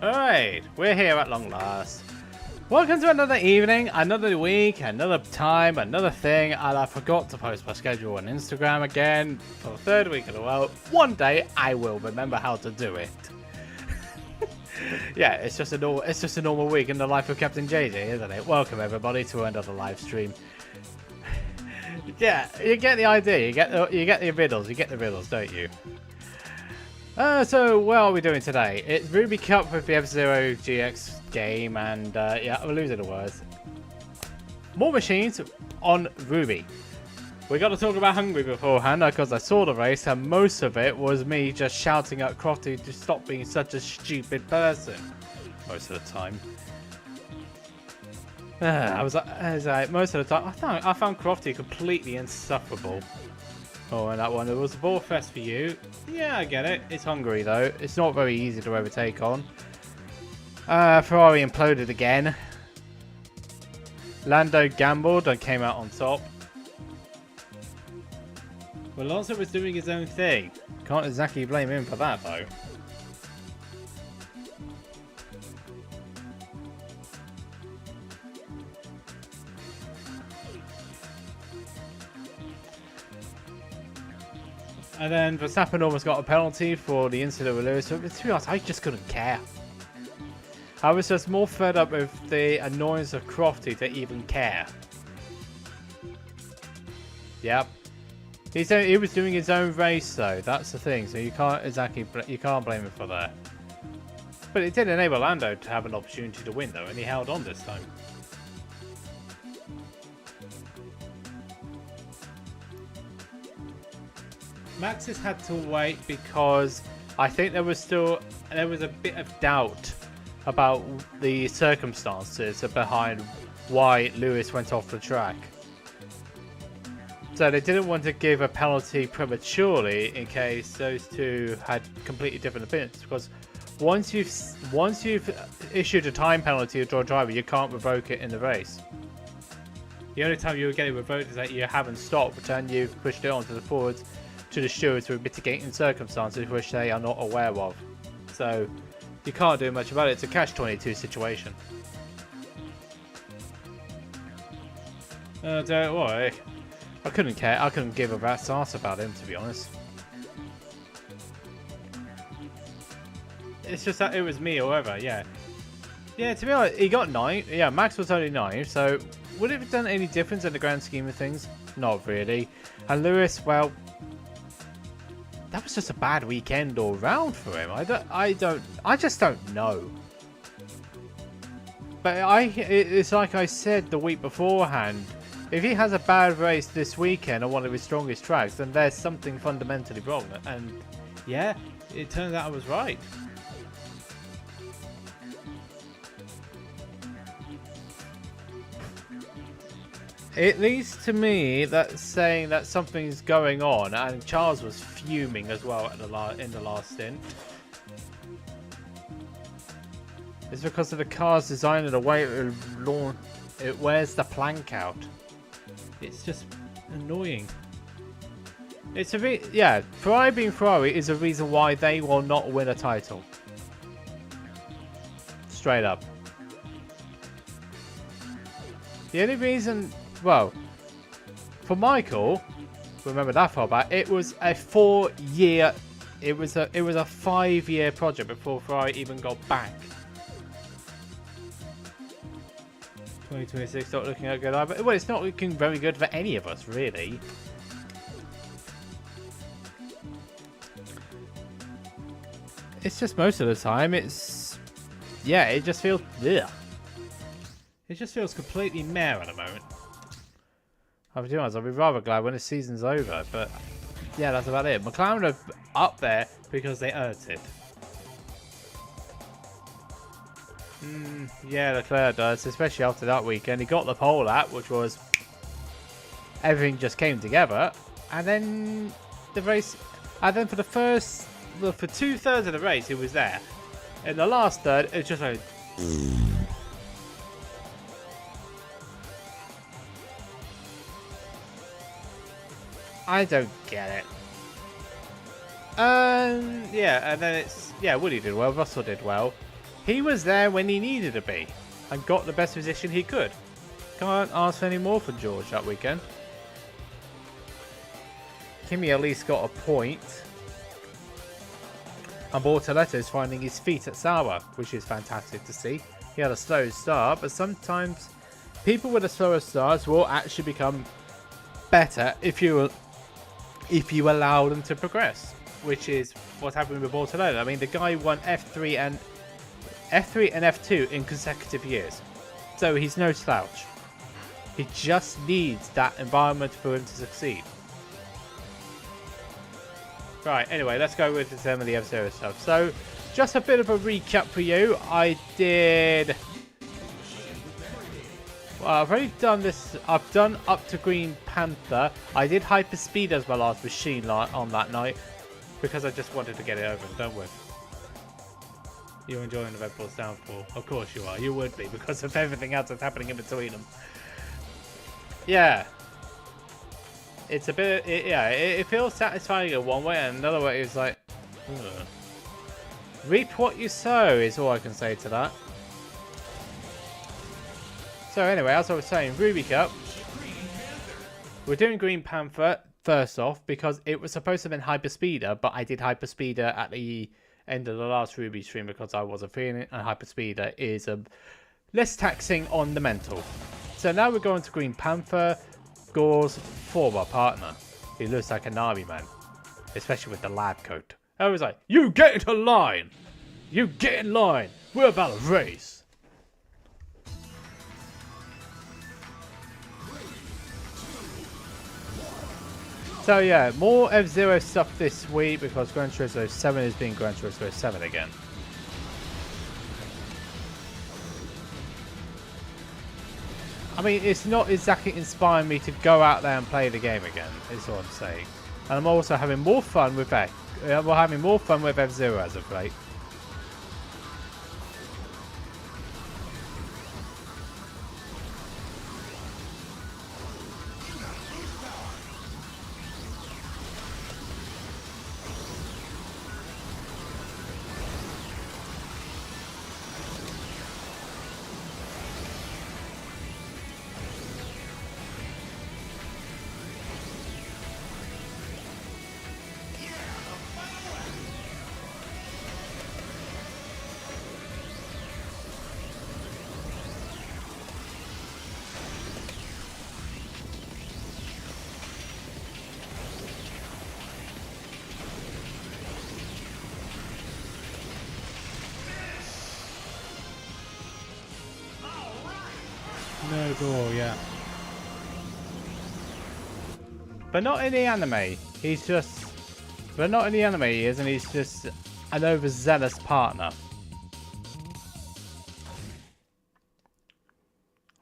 Alright, we're here at long last. Welcome to another evening, another week, another time, another thing, and I forgot to post my schedule on Instagram again for the third week in a row. One day I will remember how to do it. Yeah, it's just a normal week in the life of Captain JJ, isn't it? Welcome everybody to another live stream. Yeah, you get the idea. You get the riddles, don't you? So what are we doing today? It's Ruby Cup with the F-Zero GX game, and yeah, I'm losing the words. More machines on Ruby. We got to talk about Hungry beforehand because I saw the race, and most of it was me just shouting at Crofty to stop being such a stupid person. Most of the time. I was like, most of the time, I found Crofty completely insufferable. Oh, and that one, it was a ball fest for you. Yeah, I get it. It's Hungary though. It's not very easy to overtake on. Ferrari imploded again. Lando gambled and came out on top. Well, Alonso was doing his own thing. Can't exactly blame him for that though. And then Verstappen almost got a penalty for the incident with Lewis. So, to be honest, I just couldn't care. I was just more fed up with the annoyance of Crofty to even care. Yep. He was doing his own race though. That's the thing. So you can't blame him for that. But it did enable Lando to have an opportunity to win though, and he held on this time. Max has had to wait because I think there was a bit of doubt about the circumstances behind why Lewis went off the track. So they didn't want to give a penalty prematurely in case those two had completely different opinions. Because once you've issued a time penalty to a driver, you can't revoke it in the race. The only time you would get it revoked is that you haven't stopped and you've pushed it onto the forwards to the stewards with mitigating circumstances which they are not aware of. So you can't do much about it. It's a catch-22 situation. Don't worry. I couldn't care. I couldn't give a rat's ass about him, to be honest. It's just that it was me or whoever, yeah. Yeah, to be honest, he got 9. Yeah, Max was only 9, so would it have done any difference in the grand scheme of things? Not really. And Lewis, well, that was just a bad weekend all round for him. I just don't know. But it's like I said the week beforehand. If he has a bad race this weekend on one of his strongest tracks, then there's something fundamentally wrong. And yeah, it turns out I was right. It leads to me that saying that something's going on, and Charles was fuming as well at in the last stint. It's because of the car's design and the way it wears the plank out. It's just annoying. It's yeah, Ferrari being Ferrari is a reason why they will not win a title. Straight up. The only reason, well, for Michael, remember that far back, it was a 4-year, it was a 5-year project before Ferrari even got back. 2026 not looking that good either. Well, it's not looking very good for any of us, really. It's just most of the time, yeah, it just feels, ugh. It just feels completely meh at the moment. I'll be honest, I'll be rather glad when the season's over, but yeah, that's about it. McLaren are up there because they earned it. Yeah, Leclerc does, especially after that weekend. He got the pole lap, which was everything just came together, and then the race, and then for the first, well, for 2/3 of the race, he was there. In the last third, it's just like. I don't get it. Yeah, and then it's, yeah, Woody did well, Russell did well. He was there when he needed to be and got the best position he could. Can't ask for any more for George that weekend. Kimi at least got a point. And Bortoletto is finding his feet at Sauer, which is fantastic to see. He had a slow start, but sometimes people with a slower start will actually become better if you allow them to progress, which is what happened with Bortoletto. I mean, the guy won F3 and F2 in consecutive years, so he's no slouch. He just needs that environment for him to succeed. Right, anyway, let's go with some of the F0 stuff. So, just a bit of a recap for you. Well, I've already done this. I've done up to Green Panther. I did Hyperspeed as my last machine on that night because I just wanted to get it over and done with. You're enjoying the Red Bull's downfall. Of course you are. You would be because of everything else that's happening in between them. Yeah. It's a bit... It feels satisfying in one way, and another way it's like... Ugh. Reap what you sow is all I can say to that. So anyway, as I was saying, Ruby Cup. We're doing Green Panther first off because it was supposed to have been Hyperspeeder, but I did Hyperspeeder at the end of the last Ruby stream because I wasn't feeling it, and Hyperspeeder is less taxing on the mental. So now we're going to Green Panther, Gore's former partner. He looks like an army man, especially with the lab coat. I was like, you get into line! You get in line! We're about a race! So yeah, more F-Zero stuff this week because Gran Turismo 7 is being Gran Turismo 7 again. I mean, it's not exactly inspiring me to go out there and play the game again, is what I'm saying. And I'm also having more fun with F-Zero as of late. No Gore, yeah. But not in the anime. He's just... But not in the anime he is, and he's just an overzealous partner.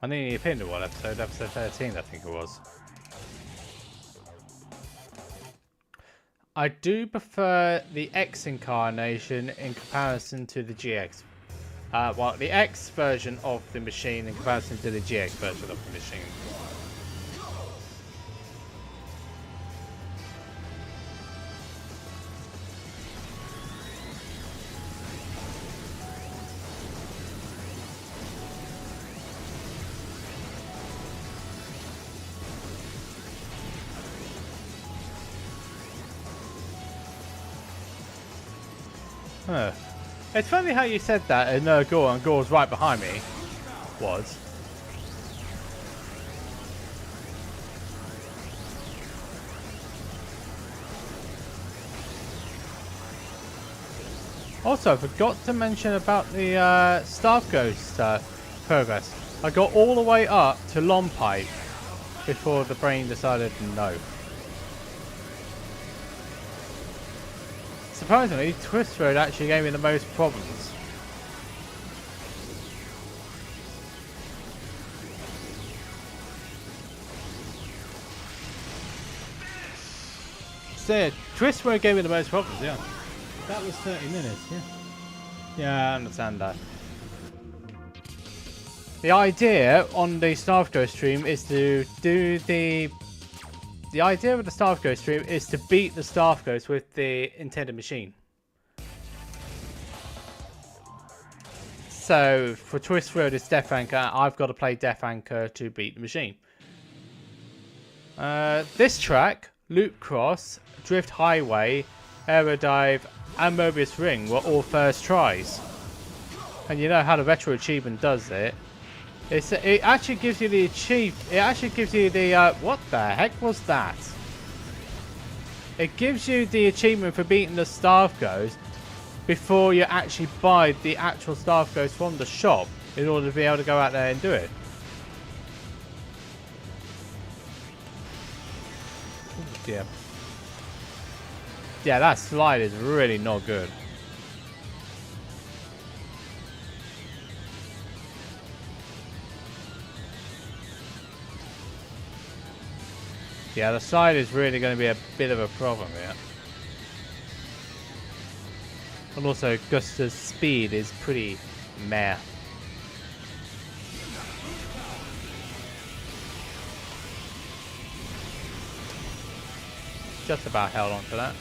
I need your opinion on what episode? Episode 13, I think it was. I do prefer the X incarnation in comparison to the GX. Well, the X version of the machine in comparison to the GX version of the machine. Huh. It's funny how you said that and Gore, and Gore's right behind me. Was. Also, I forgot to mention about the Staff Ghost progress. I got all the way up to Long Pipe before the brain decided no. Surprisingly, Twist Road actually gave me the most problems. So, Twist Road gave me the most problems, yeah. That was 30 minutes, yeah. Yeah, I understand that. The idea on the Staff Ghost stream is to do the idea of the Staff Ghost stream is to beat the Staff Ghost with the intended machine. So for Twist Road, it's Death Anchor. I've got to play Death Anchor to beat the machine. This track, Loop Cross, Drift Highway, Aerodive, and Mobius Ring were all first tries. And you know how the retro achievement does it. It actually gives you the what the heck was that? It gives you the achievement for beating the Staff Ghost before you actually buy the actual Staff Ghost from the shop in order to be able to go out there and do it. Ooh, dear. Yeah, that slide is really not good. Yeah, the side is really going to be a bit of a problem here. And also, Gusta's speed is pretty meh. Just about held on to that.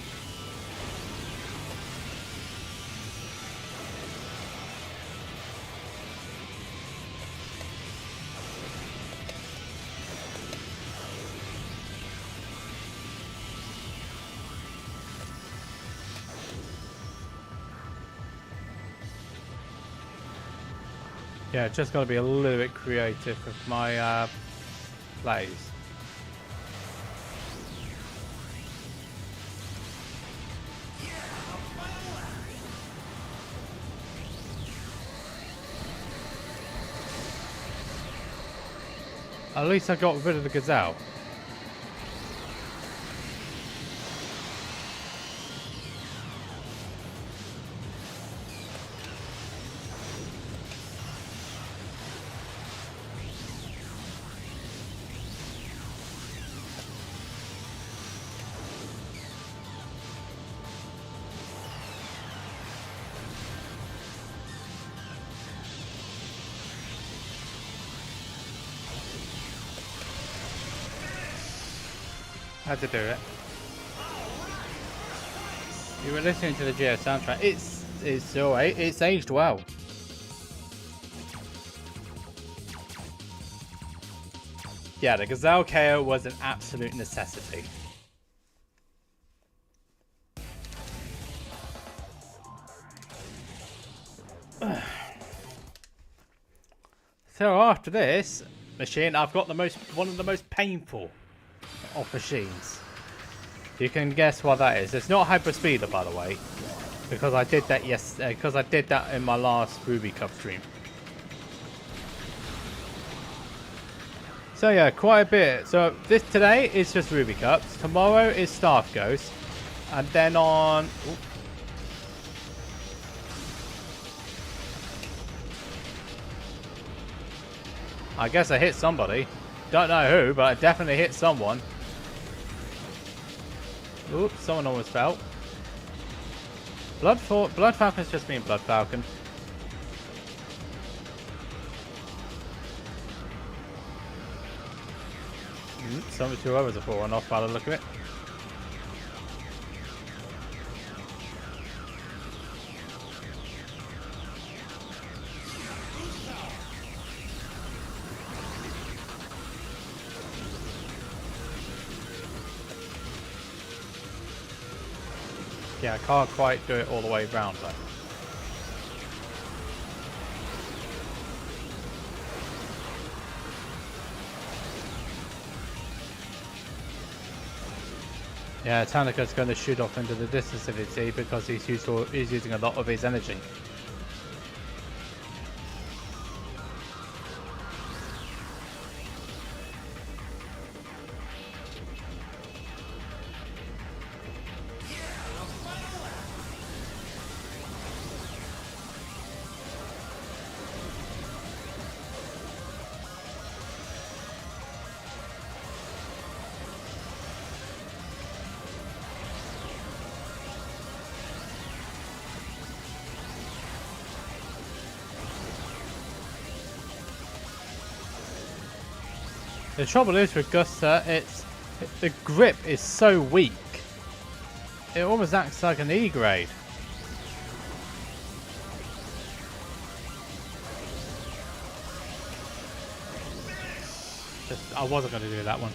Yeah, just got to be a little bit creative with my plays. At least I got rid of the gazelle. Had to do it. You were listening to the GS soundtrack. It's alright. It's aged well. Yeah, the Gazelle KO was an absolute necessity. So after this machine, I've got one of the most painful of machines. You can guess what that is. It's not Hyper Speeder, by the way, because I did that because I did that in my last Ruby Cup stream. So yeah, quite a bit. So today is just Ruby Cups. Tomorrow is Staff Ghost, and then on. Ooh. I guess I hit somebody. Don't know who, but I definitely hit someone. Oops, someone almost fell. Blood Falcon's just being Blood Falcon. Some of the two others are falling off by the look of it. Yeah, I can't quite do it all the way around though. Yeah, Tanaka's going to shoot off into the distance if it's because he's using a lot of his energy. The trouble is with Gusta, the grip is so weak. It almost acts like an E grade. I wasn't going to do that one.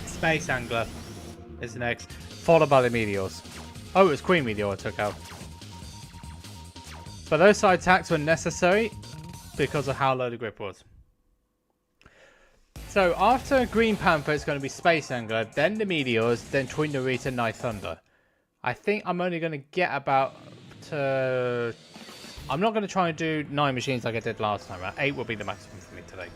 Space Angler is next, followed by the Meteors. Oh, it was Queen Meteor I took out. But those side attacks were necessary because of how low the grip was. So after Green Panther, it's going to be Space Angler, then the Meteors, then Twin Narita, Night Thunder. I think I'm only going to get about to... I'm not going to try and do 9 machines like I did last time. 8 will be the maximum for me today.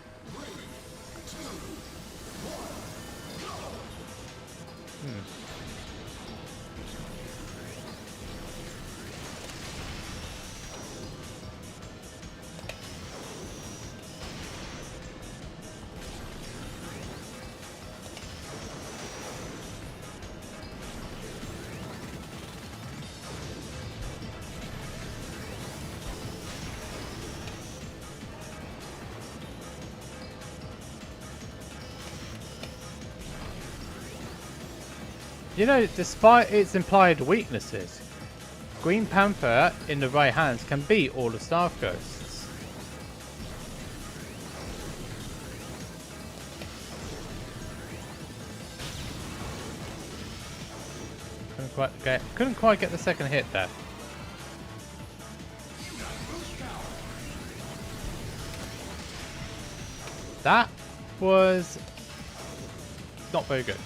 You know, despite its implied weaknesses, Green Panther in the right hands can beat all the Staff Ghosts. Couldn't quite get the second hit there. That was not very good.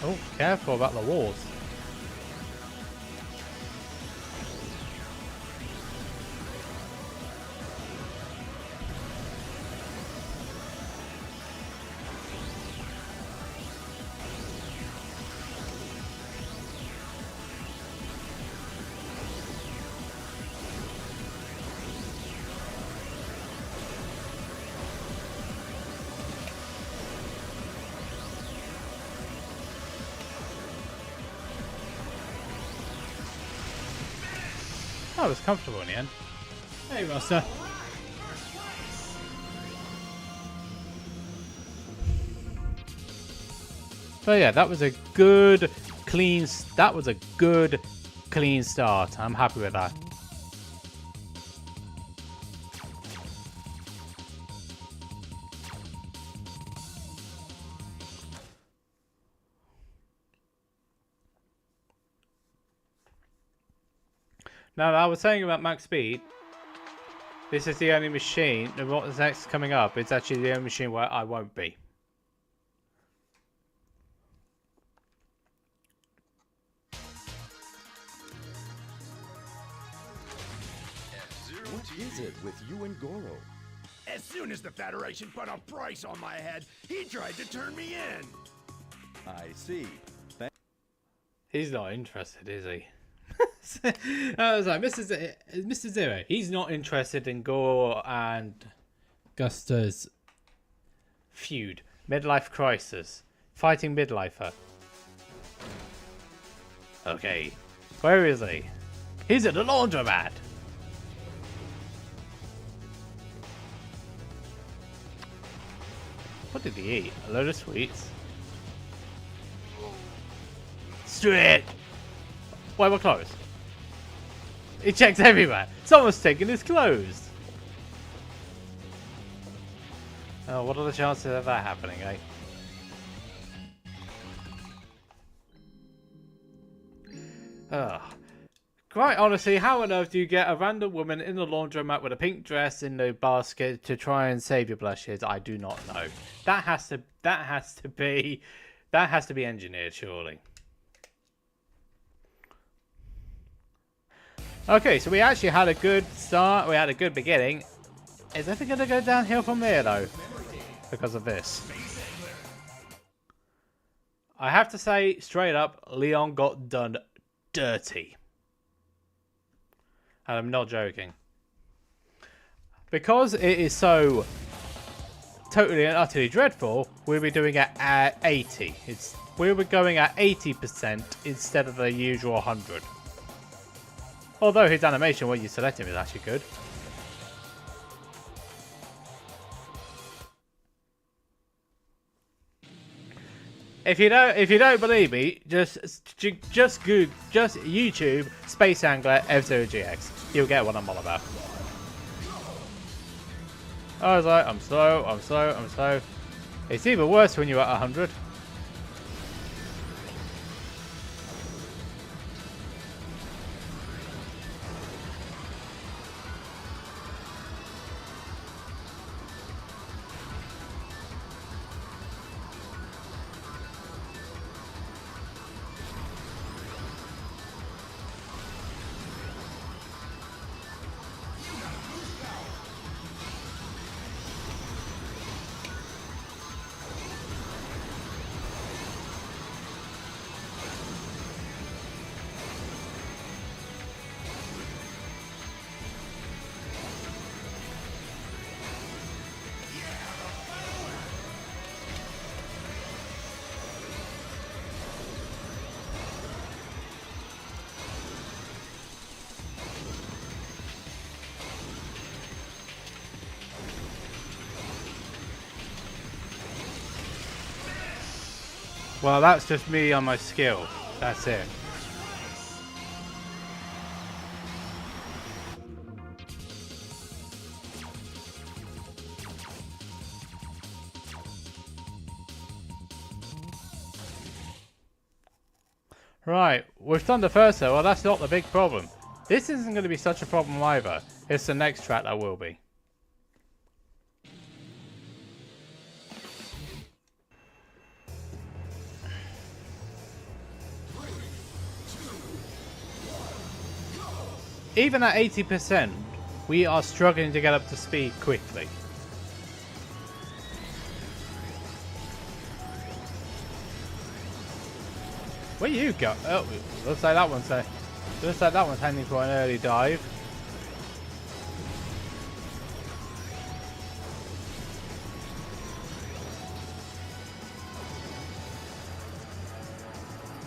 Oh, careful about the walls. Oh, it was comfortable in the end. Hey, Roster. So yeah, that was a good, clean. That was a good, clean start. I'm happy with that. Now, I was saying about max speed. This is the only machine. What's next coming up? It's actually the only machine where I won't be. What is it with you and Goro? As soon as the Federation put a price on my head, he tried to turn me in. I see. He's not interested, is he? I was like, Mr. Zero, he's not interested in Goro and Gusta's feud. Midlife crisis. Fighting midlifer. Okay. Where is he? He's at the laundromat. What did he eat? A load of sweets? Straight! Why we're closed? He checks everywhere. Someone's taking his clothes. Oh, what are the chances of that happening, eh? Ugh. Quite honestly, how on earth do you get a random woman in the laundromat with a pink dress in the basket to try and save your blushes? I do not know. That has to be engineered, surely. Okay, so we actually had a good start. We had a good beginning. Is everything going to go downhill from there, though? Because of this. I have to say straight up, Leon got done dirty. And I'm not joking. Because it is so totally and utterly dreadful, we'll be doing it at 80. We'll be going at 80% instead of the usual 100. Although his animation when you select him is actually good. If you don't believe me, just YouTube Space Angler F-Zero GX. You'll get what I'm all about. I was like, I'm slow. It's even worse when you're at 100. Well, that's just me on my skill. That's it. Right, we've done the first level. Well, that's not the big problem. This isn't going to be such a problem either. It's the next track that will be. Even at 80%, we are struggling to get up to speed quickly. Where you go? Oh, looks like that one's heading for an early dive.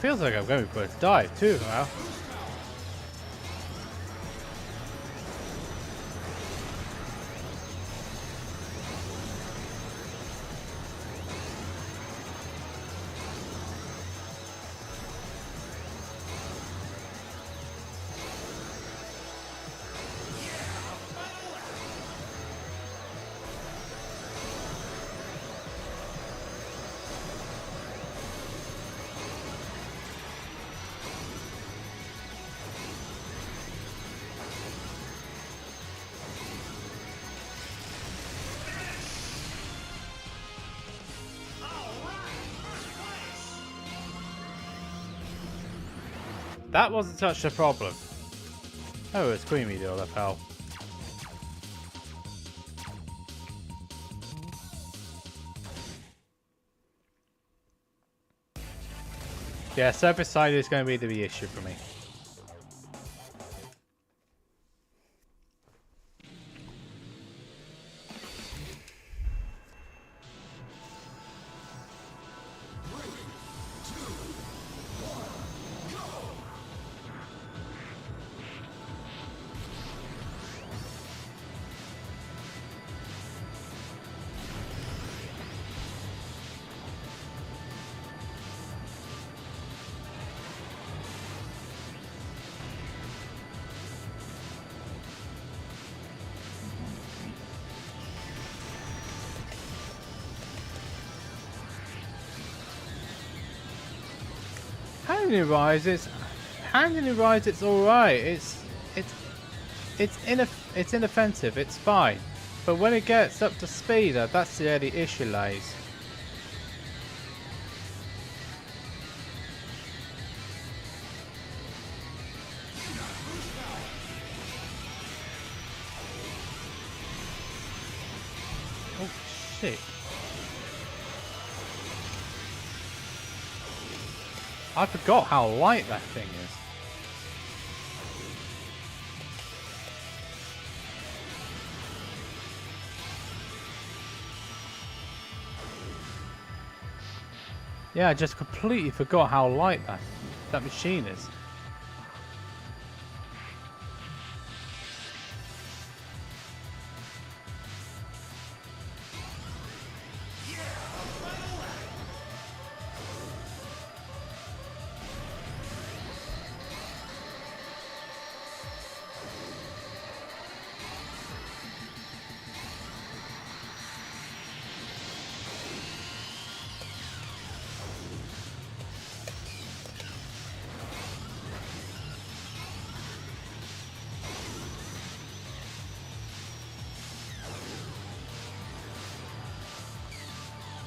Feels like I'm going for a dive too now. That wasn't such a problem. Oh, it's creamy deal that fell. Yeah, surface side is going to be the issue for me. Handling rise, it's alright. It's inoffensive, it's fine. But when it gets up to speed, that's where the issue lies. Oh shit. I forgot how light that thing is. Yeah, I just completely forgot how light that machine is.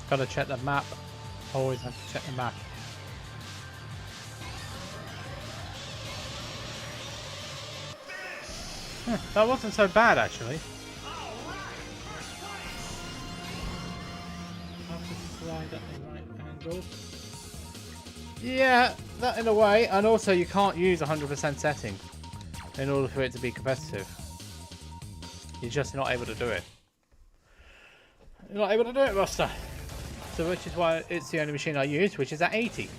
Gotta check the map. Always have to check the map. That wasn't so bad actually. Have to slide at the right angle. Yeah, that in a way. And also you can't use 100% setting in order for it to be competitive. You're just not able to do it. You're not able to do it, Roster. So which is why it's the only machine I use, which is at 80.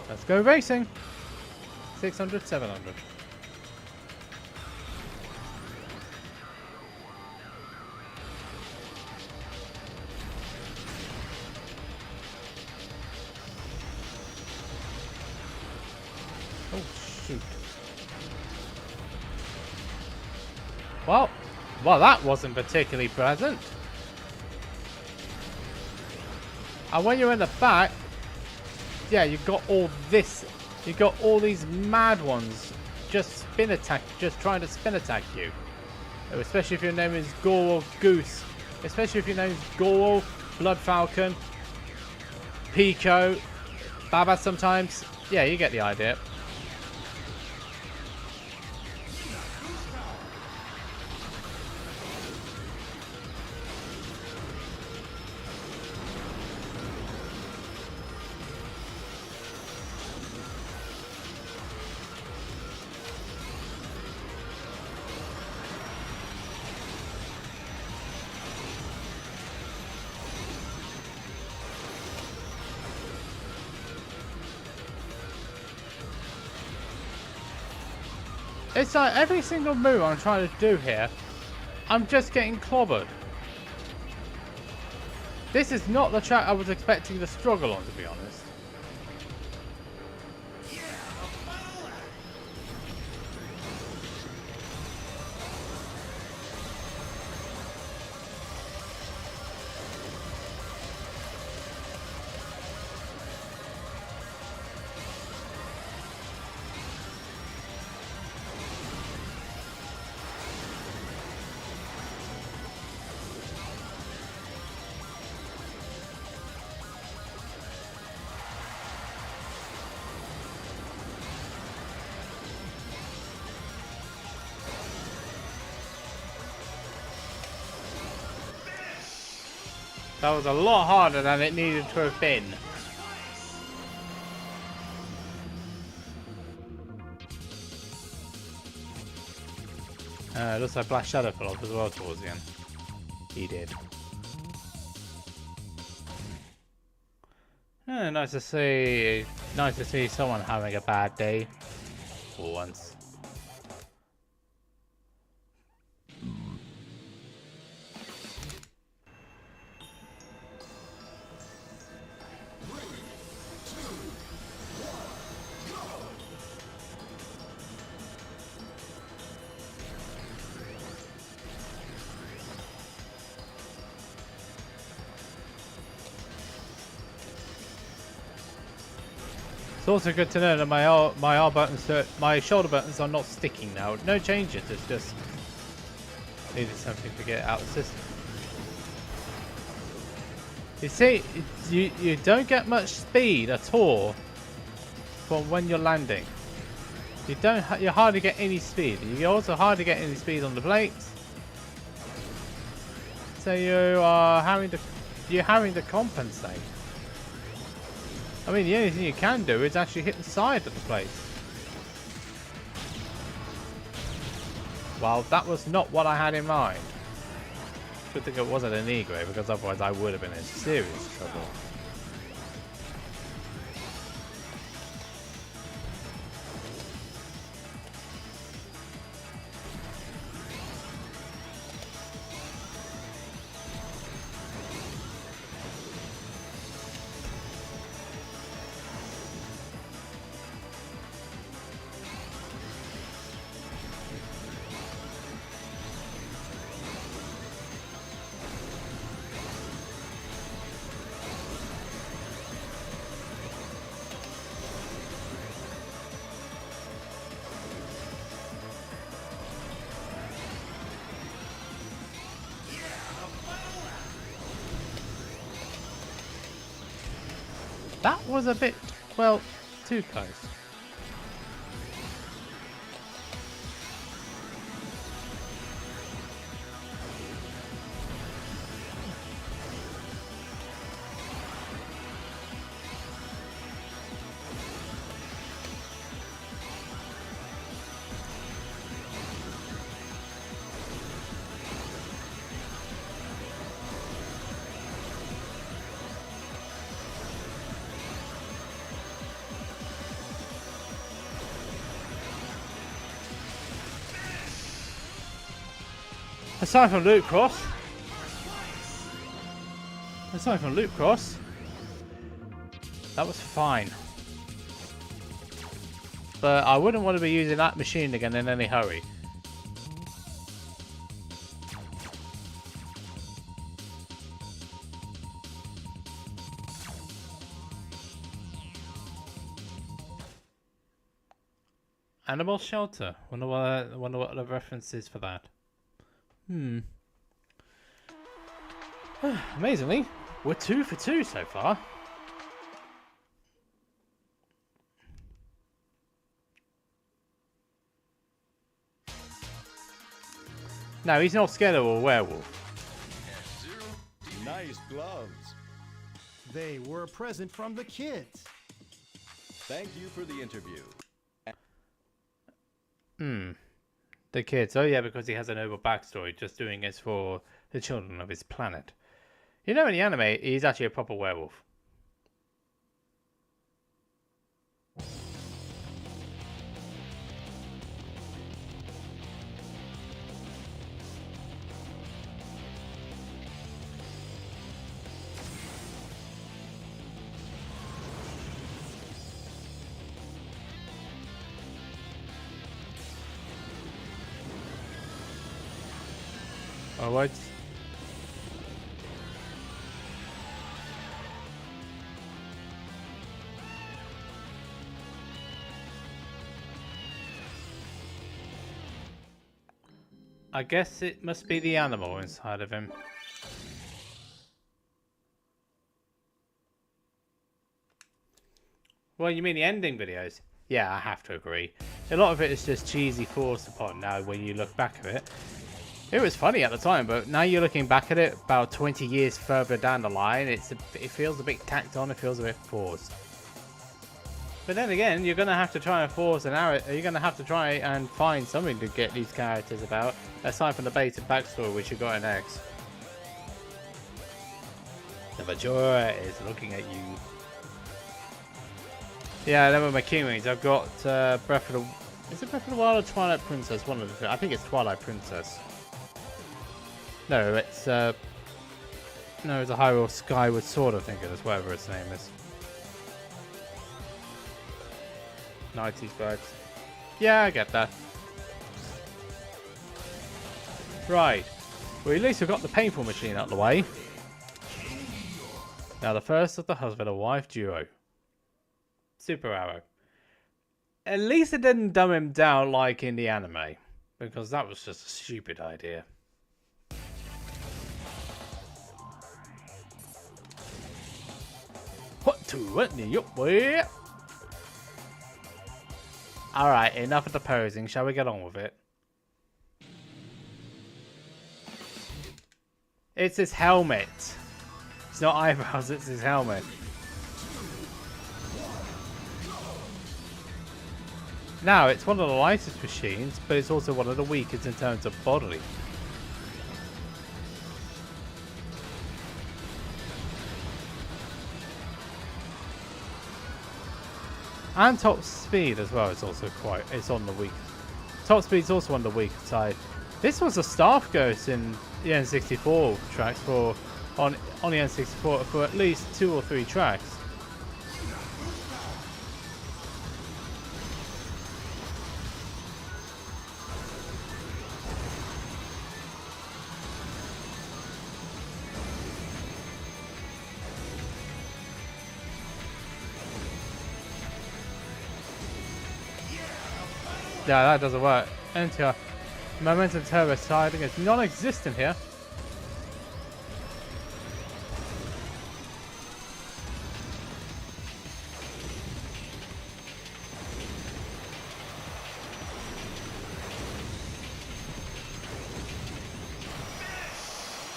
Let's go racing. 600, 700. Oh, shoot. Well, that wasn't particularly pleasant. And when you're in the back, yeah, you've got all this. You've got all these mad ones just trying to spin attack you. Especially if your name is Goro Goose. Especially if your name is Goro, Blood Falcon, Pico, Baba sometimes. Yeah, you get the idea. It's like every single move I'm trying to do here, I'm just getting clobbered. This is not the track I was expecting to struggle on, to be honest. That was a lot harder than it needed to have been. Looks like Black Shadow fell off as well towards the end. He did. Nice to see someone having a bad day for once. It's also good to know that my R buttons, my shoulder buttons are not sticking now. No changes. It's just needed something to get out of the system. You see, you don't get much speed at all from when you're landing. You hardly get any speed. You also hardly get any speed on the plates. So you're having to compensate. I mean, the only thing you can do is actually hit the side of the plates. Well, that was not what I had in mind. Good thing it wasn't an E-grade, because otherwise I would have been in serious trouble. That was a bit, well, too close. Aside from Loot Cross, that was fine. But I wouldn't want to be using that machine again in any hurry. Animal shelter. Wonder what the reference is for that. Amazingly, we're 2 for 2 so far. No, he's not scared of a werewolf. Nice gloves. They were a present from the kids. Thank you for the interview. The kids. Oh yeah, because he has a noble backstory, just doing this for the children of his planet. You know, in the anime, he's actually a proper werewolf. Alright. I guess it must be the animal inside of him. Well, you mean the ending videos? Yeah, I have to agree. A lot of it is just cheesy forced upon now when you look back at it. It was funny at the time, but now you're looking back at it about 20 years further down the line, it feels a bit tacked on, it feels a bit forced. But then again, you're going to have to try and force an hour, you're going to have to try and find something to get these characters about, aside from the basic backstory which you got in X. The Majora is looking at you. Yeah, then with my King Wings, I've got Breath of the... Is it Breath of the Wild or Twilight Princess? One of the two. I think it's Twilight Princess. No, it's no, it's a Hyrule Skyward Sword, I think it is, whatever its name is. 90s vibes. Yeah, I get that. Right. Well, at least we've got the painful machine out of the way. Now the first of the husband and wife duo. Super Arrow. At least it didn't dumb him down like in the anime. Because that was just a stupid idea. What to what the way? Alright, enough of the posing. Shall we get on with it? It's his helmet. It's not eyebrows, it's his helmet. Now, it's one of the lightest machines, but it's also one of the weakest in terms of body. And top speed as well is also it's on the weak. Top speed is also on the weaker side. This was a staff ghost in the N64 tracks on the N64 for at least 2 or 3 tracks. Yeah, that doesn't work. Enter. Momentum turbo sliding is non-existent here.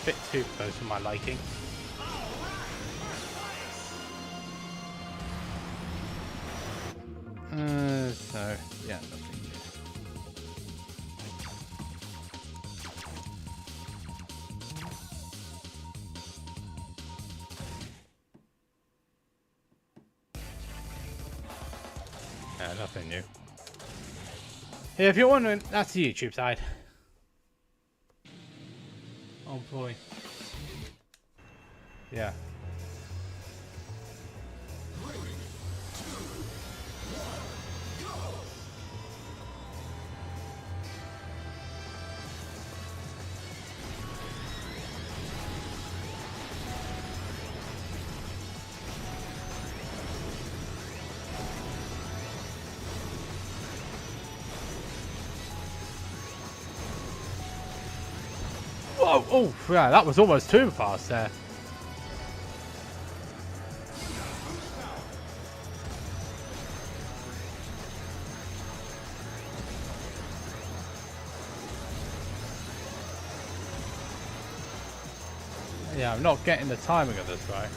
Bit too close for my liking. So, yeah, nothing here. Nothing new. Yeah, if you're wondering, that's the YouTube side. Oh boy. Yeah. Whoa! Oh, yeah, that was almost too fast there. Yeah, I'm not getting the timing of this right.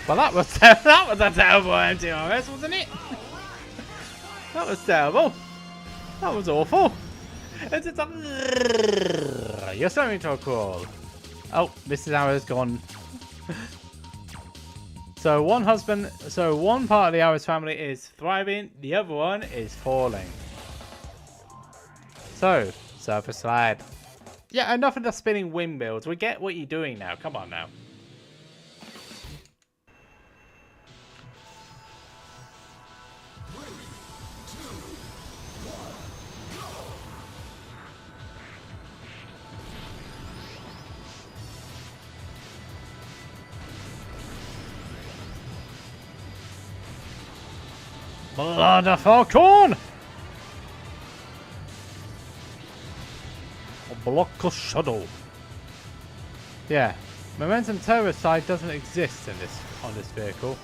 Well, that was that was a terrible MTRS, wasn't it? That was terrible. That was awful. It's you're starting to crawl. Oh, Mrs. Hour's gone. So one part of the Hours family is thriving, the other one is falling. So, surface slide. Yeah, enough of the spinning windmills. We get what you're doing now. Come on now. Blood of Falcon! A block of shuttle. Yeah, momentum turbo side doesn't exist in on this vehicle.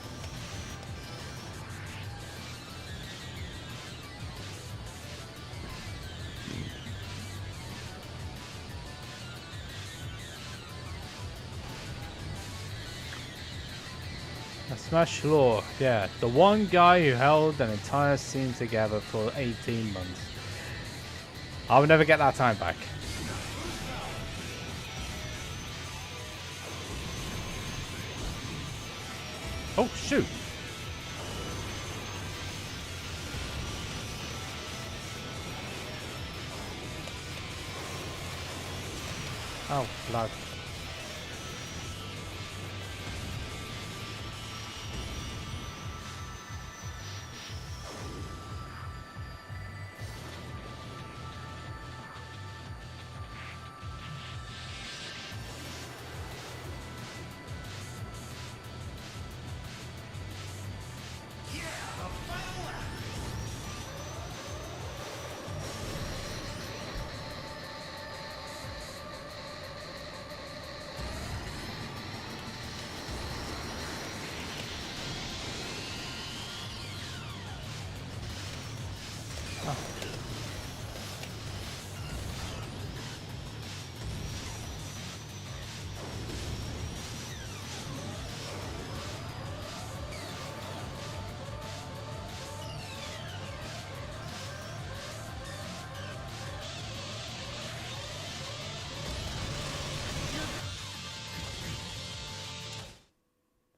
A Smash Law, yeah, the one guy who held an entire scene together for 18 months. I will never get that time back. Oh, shoot! Oh, blood.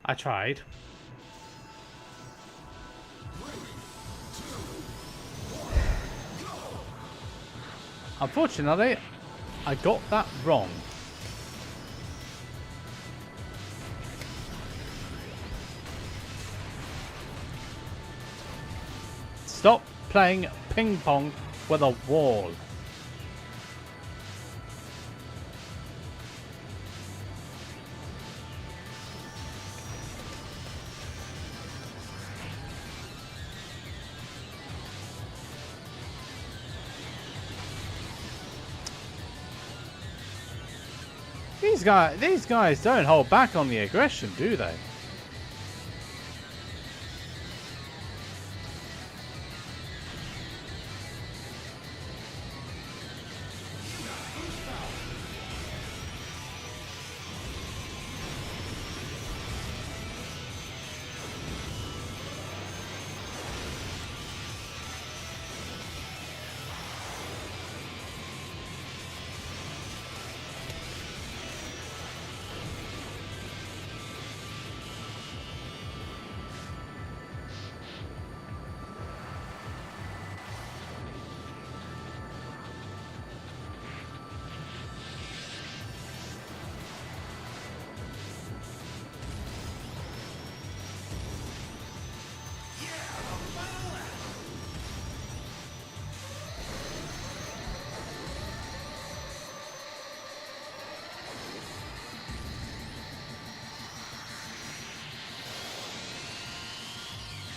I tried. Unfortunately, I got that wrong. Stop playing ping pong with a wall. These guys don't hold back on the aggression, do they?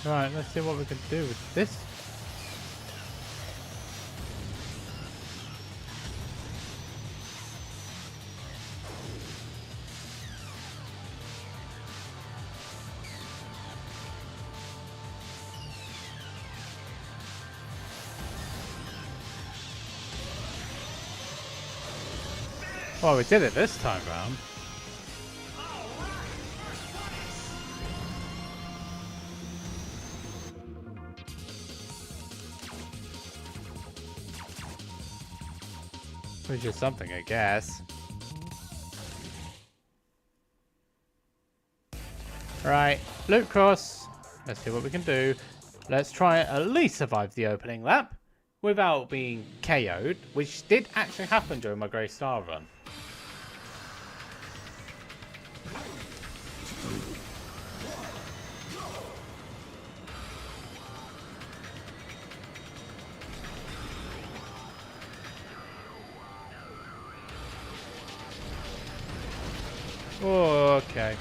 Right, let's see what we can do with this. Well, we did it this time round. Which is something, I guess. Right, loot cross. Let's see what we can do. Let's try at least survive the opening lap without being KO'd, which did actually happen during my Grey Star run. Oh, okay.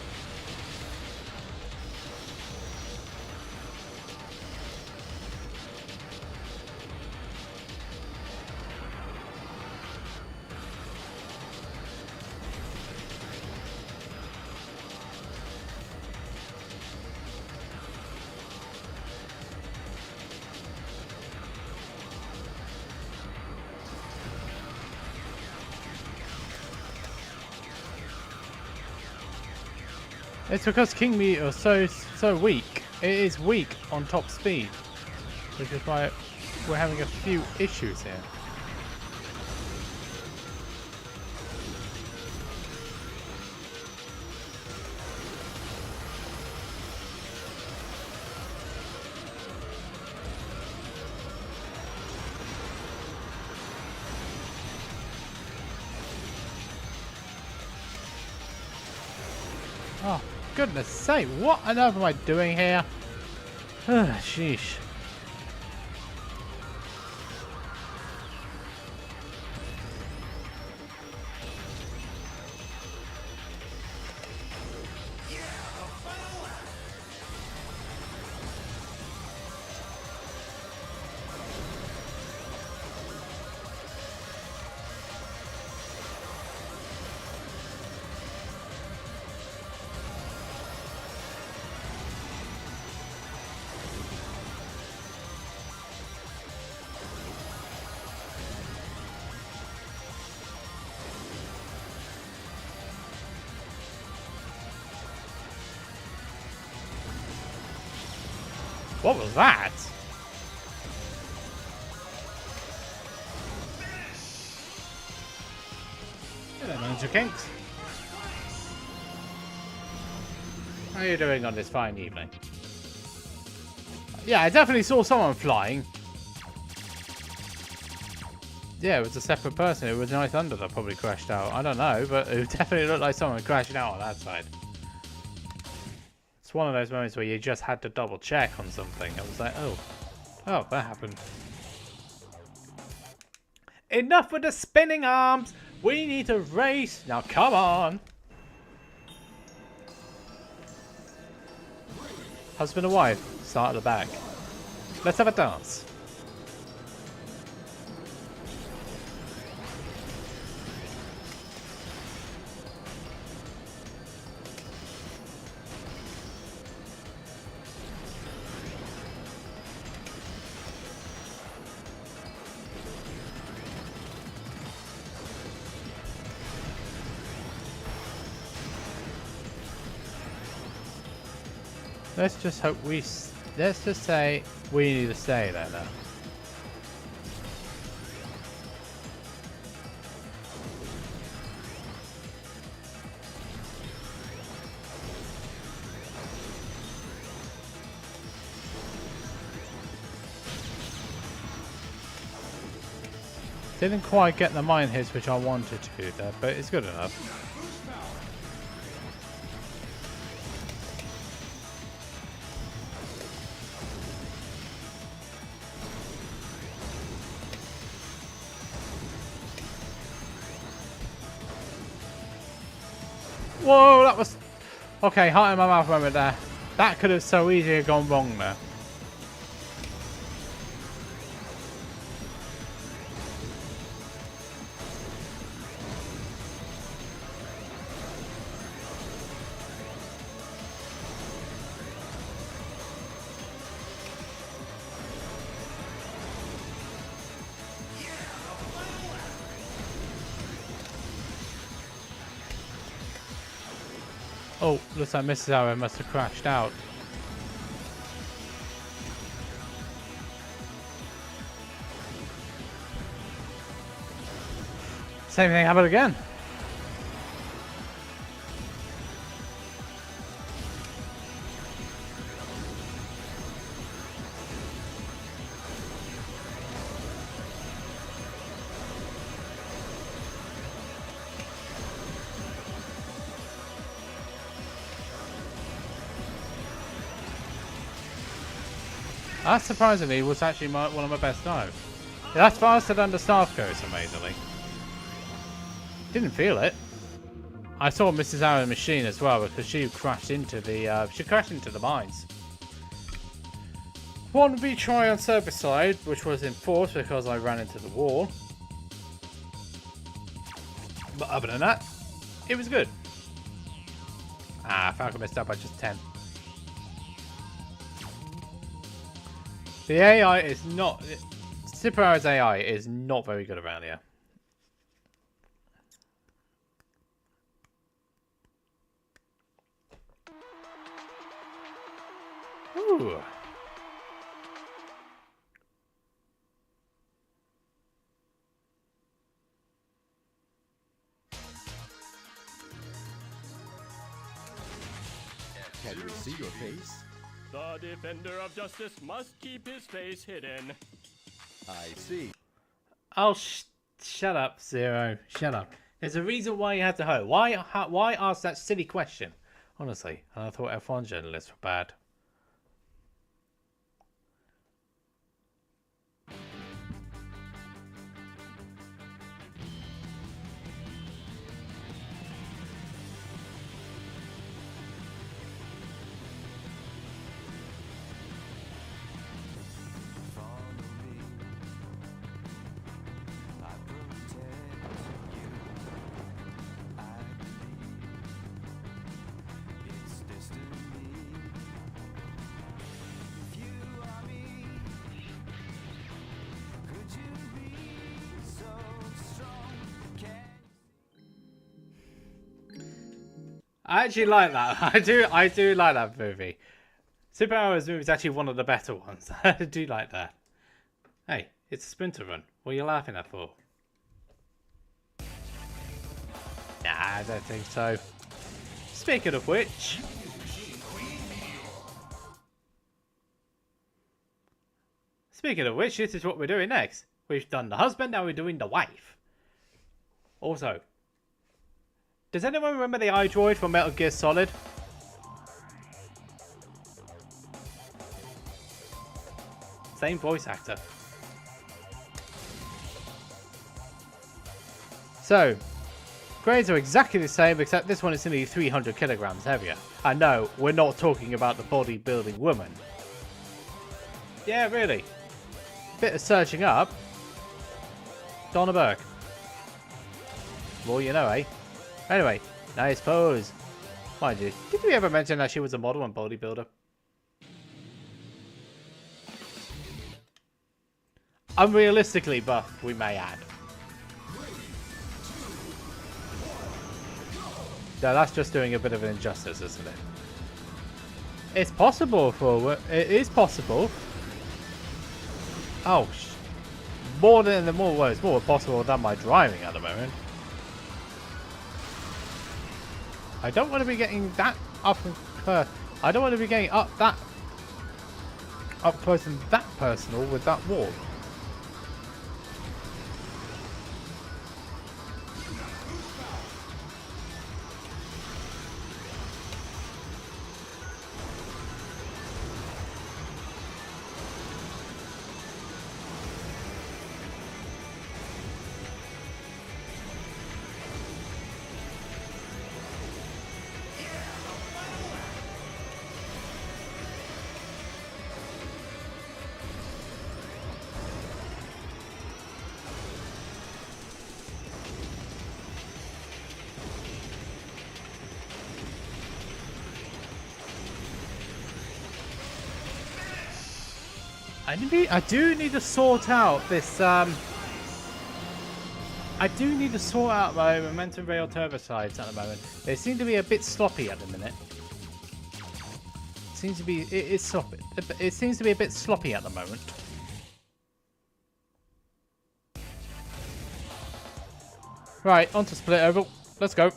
It's because King Meteor is so weak. It is weak on top speed, which is why we're having a few issues here. Oh, goodness sake, what on earth am I doing here? Sheesh. What was that? Hello, Manager Kinks. How are you doing on this fine evening? Yeah, I definitely saw someone flying. Yeah, it was a separate person. It was Night Thunder that probably crashed out. I don't know, but it definitely looked like someone crashing out on that side. It's one of those moments where you just had to double check on something. I was like, oh, that happened. Enough with the spinning arms. We need to race. Now, come on. Husband and wife, start at the back. Let's have a dance. Let's just hope let's just say we need to stay there now. Didn't quite get the mine hits which I wanted to do there, but it's good enough. Whoa, that was... Okay, heart in my mouth moment there. That could have so easily gone wrong there. Oh, looks like Mrs. Arrow must have crashed out. Same thing happened again. That surprisingly was actually one of my best times. That's faster than the staff goes, amazingly. Didn't feel it. I saw Mrs. Arrow's machine as well because she crashed into the mines. One retry on service side, which was enforced because I ran into the wall. But other than that, it was good. Falcon missed out by just 10. The AI is not... Super Arrow's AI is not very good around here. Ooh. Can we see your face? The defender of justice must keep his face hidden. I see. Oh, shut up, Zero. Shut up. There's a reason why you had to hide. Why ask that silly question? Honestly, and I thought F1 journalists were bad. I actually like that. I do like that movie. Super Arrow's movie is actually one of the better ones. I do like that. Hey, it's a sprinter run. What are you laughing at for? Nah, I don't think so. Speaking of which, Speaking of which, this is what we're doing next. We've done the husband, now we're doing the wife. Also, does anyone remember the iDroid from Metal Gear Solid? Same voice actor. So, grades are exactly the same, except this one is only 300 kilograms heavier. And no, we're not talking about the bodybuilding woman. Yeah, really. Bit of searching up. Donna Burke. Well, you know, eh? Anyway, nice pose. Mind you, did we ever mention that she was a model and bodybuilder? Unrealistically buff, we may add. No, that's just doing a bit of an injustice, isn't it? It's possible for... It is possible. Oh, more possible than my driving at the moment. I don't want to be getting that up and I don't want to be getting up close and that personal with that wall. I do need to sort out this, I do need to sort out my momentum rail turbo sides at the moment. They seem to be a bit sloppy at the minute. It seems to be, it's sloppy. It seems to be a bit sloppy at the moment. Right, on to split oval. Let's go.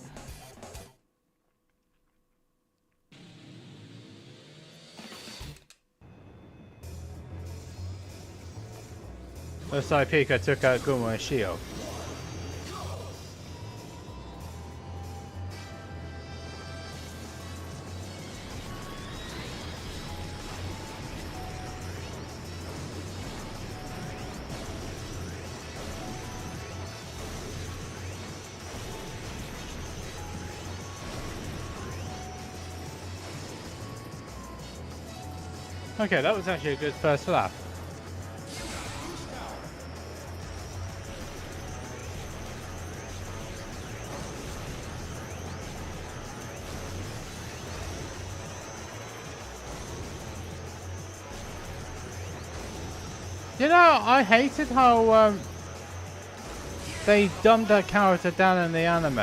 Looks like Pika took out Guma and Shio. Okay, that was actually a good first lap. You know, I hated how they dumbed that character down in the anime.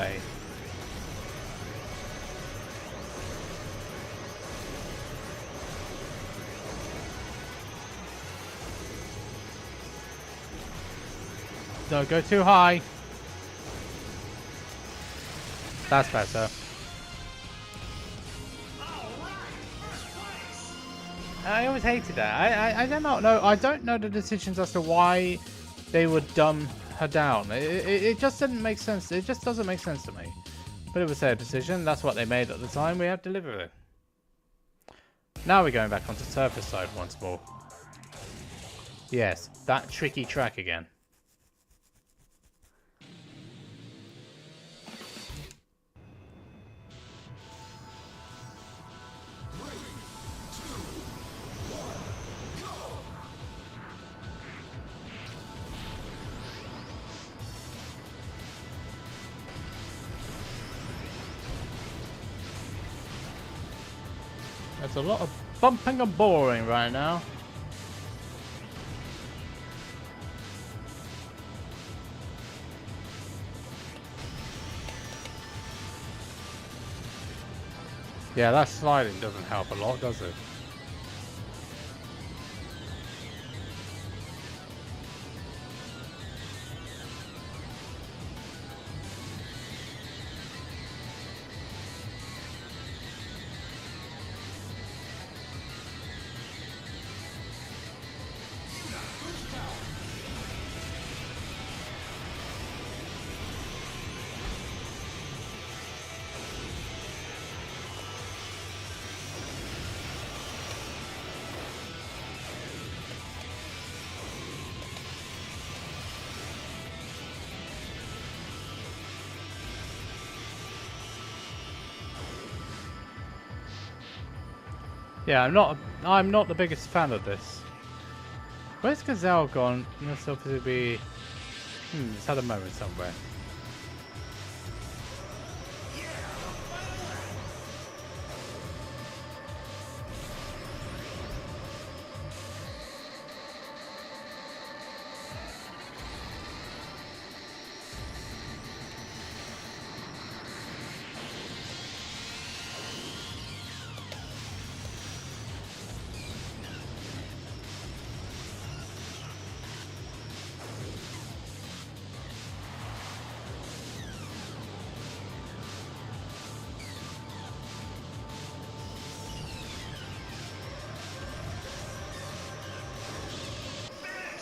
Don't go too high. That's better. I always hated that. I don't know. I don't know the decisions as to why they would dumb her down. It just didn't make sense. It just doesn't make sense to me. But it was their decision. That's what they made at the time. We have to live with it. Now we're going back onto surface side once more. Yes, that tricky track again. There's a lot of bumping and boring right now. Yeah, that sliding doesn't help a lot, does it? Yeah, I'm not the biggest fan of this. Where's Gazelle gone? Must obviously be. It's had a moment somewhere.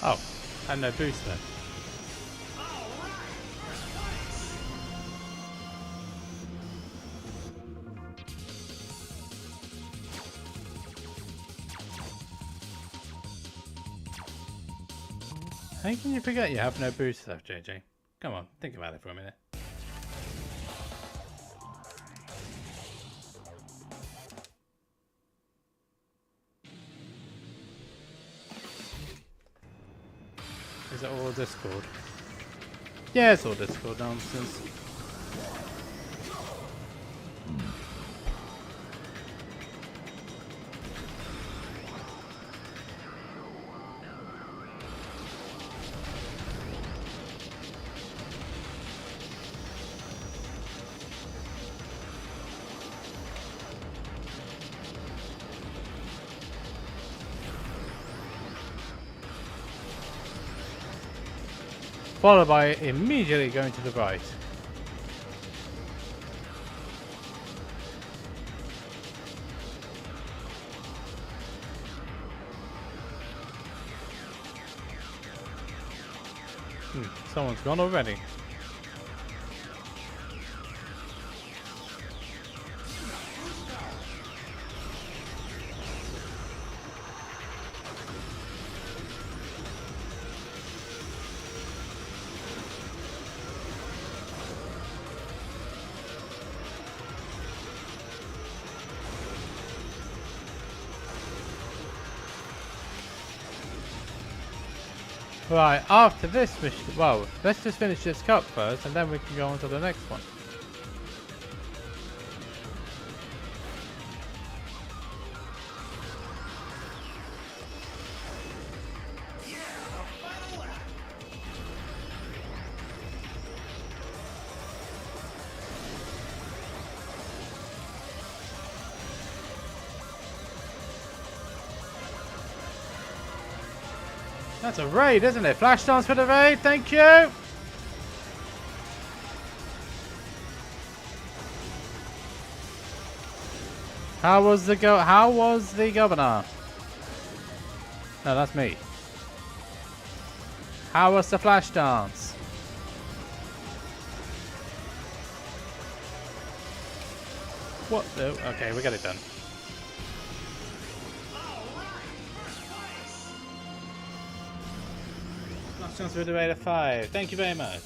Oh, and no booster. How can you forget you have no boost left, JJ? Come on, think about it for a minute. Is it all Discord? Yeah, it's all Discord nonsense. Followed by immediately going to the right. Someone's gone already. Right, after this mission, well, let's just finish this cup first and then we can go on to the next one. That's a raid, isn't it? Flash dance for the raid, thank you! How was the governor? No, that's me. How was the flash dance? What the? Okay, we got it done. Chance for the rate of 5. Thank you very much.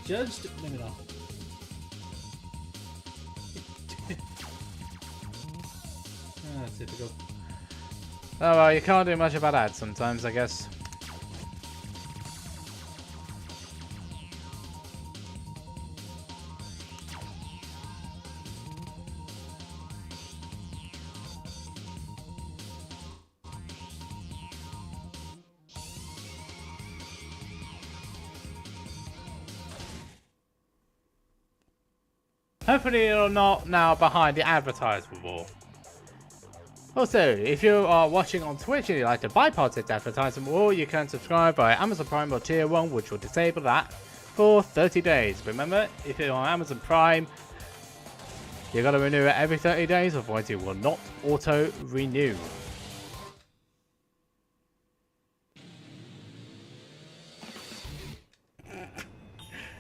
Judged? Maybe not. That's typical. Oh well, you can't do much about that sometimes, I guess. Hopefully you're not now behind the advertisement wall. Also, if you are watching on Twitch and you'd like to bypass this advertisement wall, you can subscribe via Amazon Prime or Tier 1, which will disable that for 30 days. Remember, if you're on Amazon Prime, you've got to renew it every 30 days, otherwise it will not auto-renew.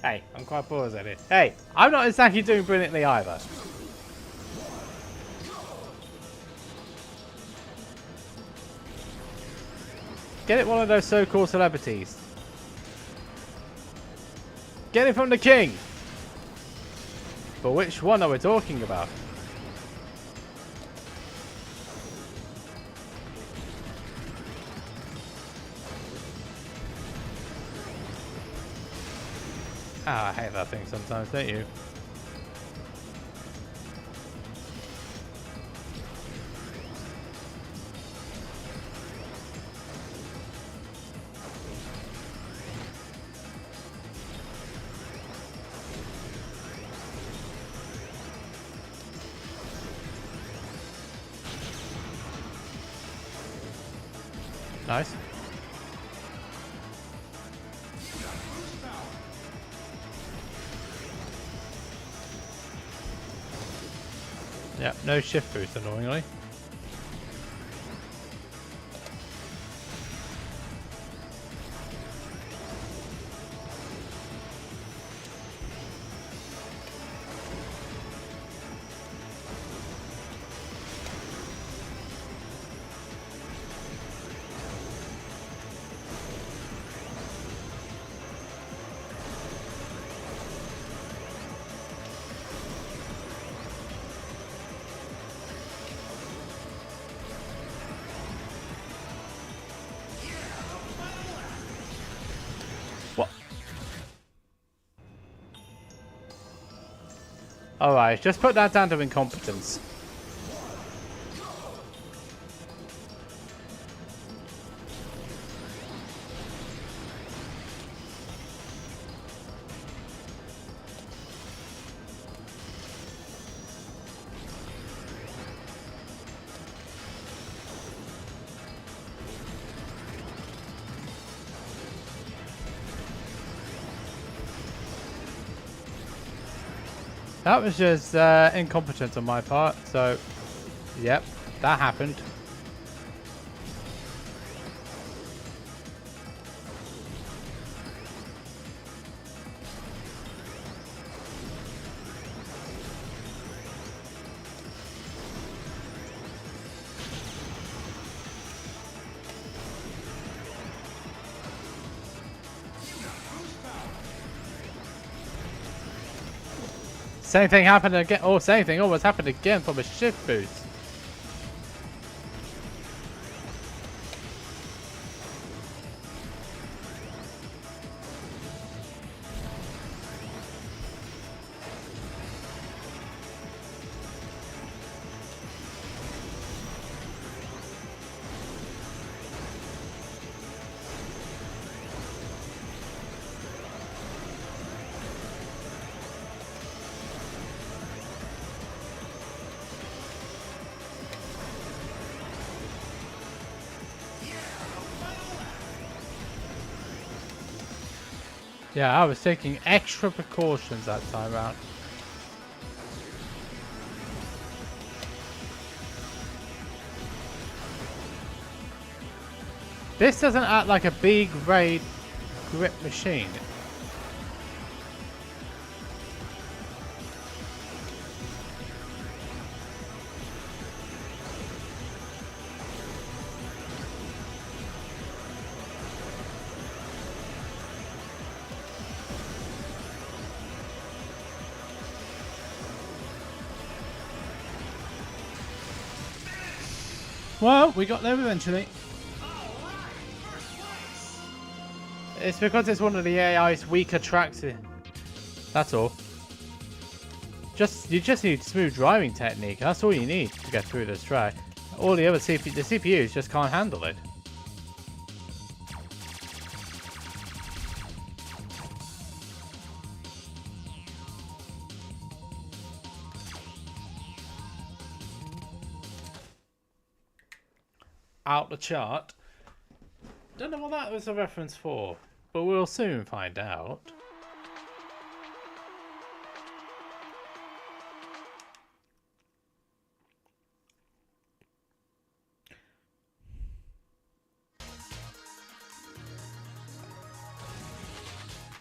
Hey, I'm quite paused at it. Hey, I'm not exactly doing brilliantly either. Get it one of those so-called celebrities. Get it from the king. But which one are we talking about? Ah, I hate that thing sometimes, don't you? Nice. Yep, no shift boost annoyingly. What? Alright, just put that down to incompetence. That was just incompetence on my part, so yep, that happened. Same thing happened again. Oh, same thing almost happened again from a shift boost. Yeah, I was taking extra precautions that time around. This doesn't act like a big raid grip machine. Well, we got there eventually. It's because it's one of the AI's weaker tracks. That's all. You just need smooth driving technique. That's all you need to get through this track. All the other the CPUs just can't handle it. Out the chart. Don't know what that was a reference for, but we'll soon find out.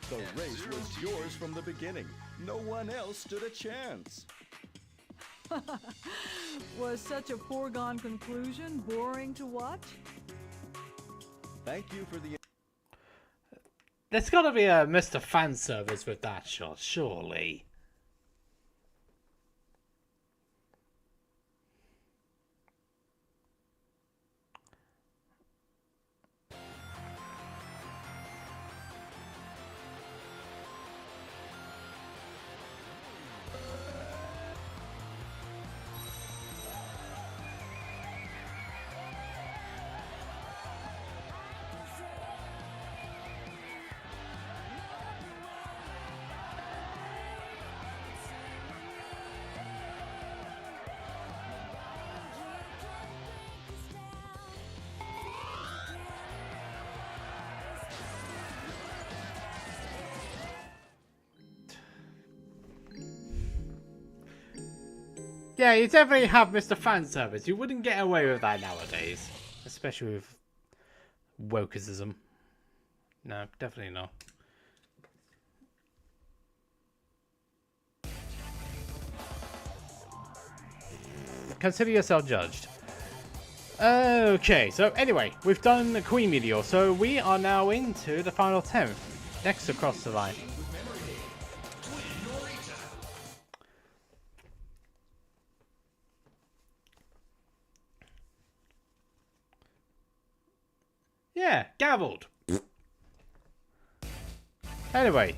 The race was yours from the beginning. No one else stood a chance. Was such a foregone conclusion boring to watch? Thank you for the... There's got to be a Mr. Fan Service with that shot, surely. Yeah, you definitely have Mr. Fan Service. You wouldn't get away with that nowadays. Especially with wokeism. No, definitely not. Consider yourself judged. Okay, so anyway, we've done the Queen Meteor, so we are now into the final 10. Next across the line. Yeah, gavelled. Anyway,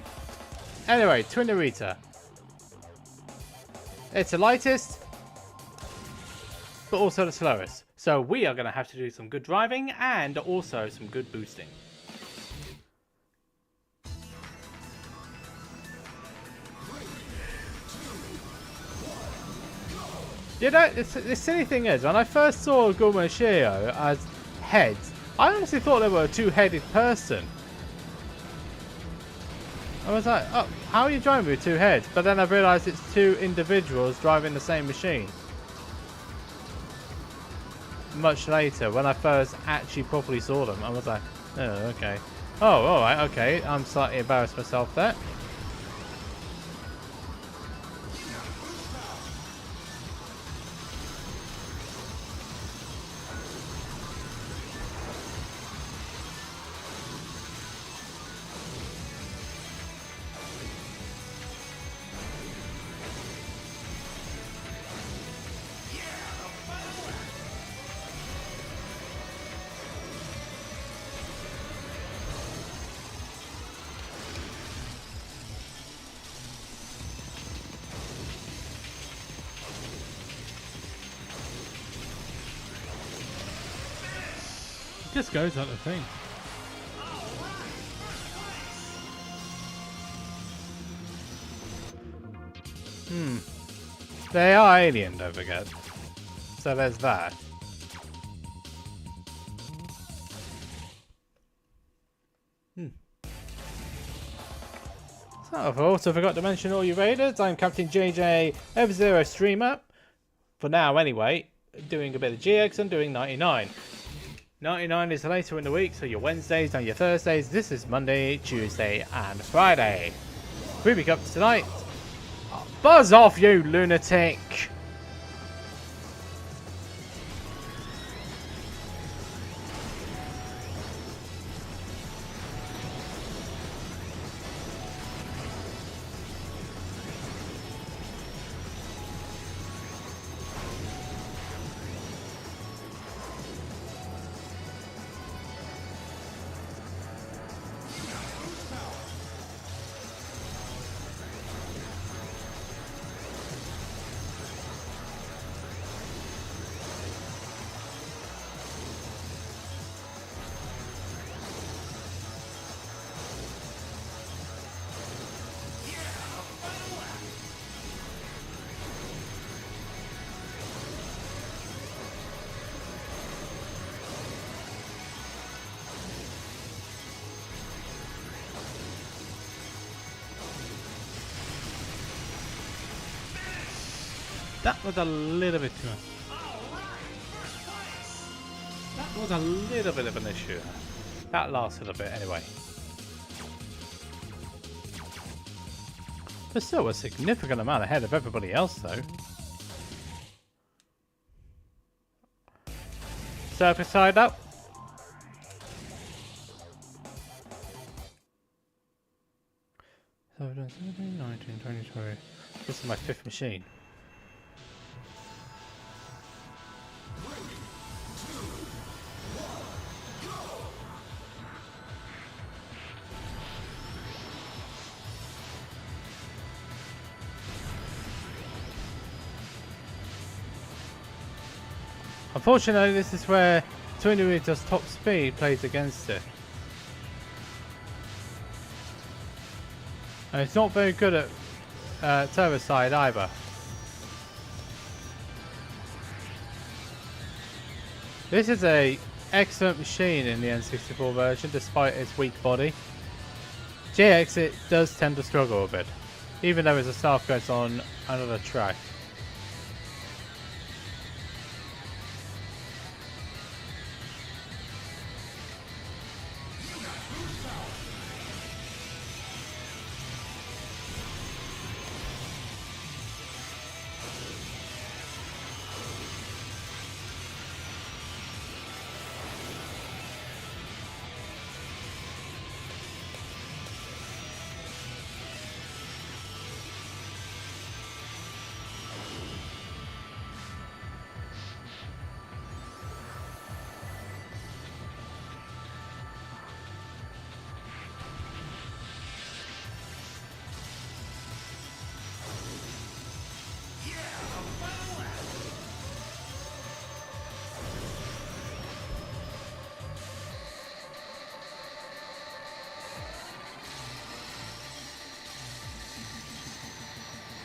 Twin Narita. It's the lightest, but also the slowest. So we are going to have to do some good driving and also some good boosting. You know, the silly thing is, when I first saw Gumashio as heads, I honestly thought they were a two-headed person. I was like, oh, how are you driving with two heads? But then I realised it's two individuals driving the same machine. Much later, when I first actually properly saw them, I was like, oh, okay. Oh, alright, okay. I'm slightly embarrassed myself there. Just goes like the thing. They are alien, don't forget. So there's that. So I've also forgot to mention all you raiders. I'm Captain JJ F0 Streamer. For now anyway. Doing a bit of GX and doing 99. 99 is later in the week, so your Wednesdays and your Thursdays. This is Monday, Tuesday, and Friday. Ruby Cup tonight. Oh, buzz off, you lunatic! That was a little bit too much. That was a little bit of an issue. That lasted a bit anyway. But still a significant amount ahead of everybody else though. Surface side up. So I've done 17, 19, 20, 20. This is my 5th machine. Unfortunately, this is where Twin Narita's top speed plays against it. And it's not very good at turbo side either. This is a excellent machine in the N64 version despite its weak body. GX it does tend to struggle a bit, even though its staff goes on another track.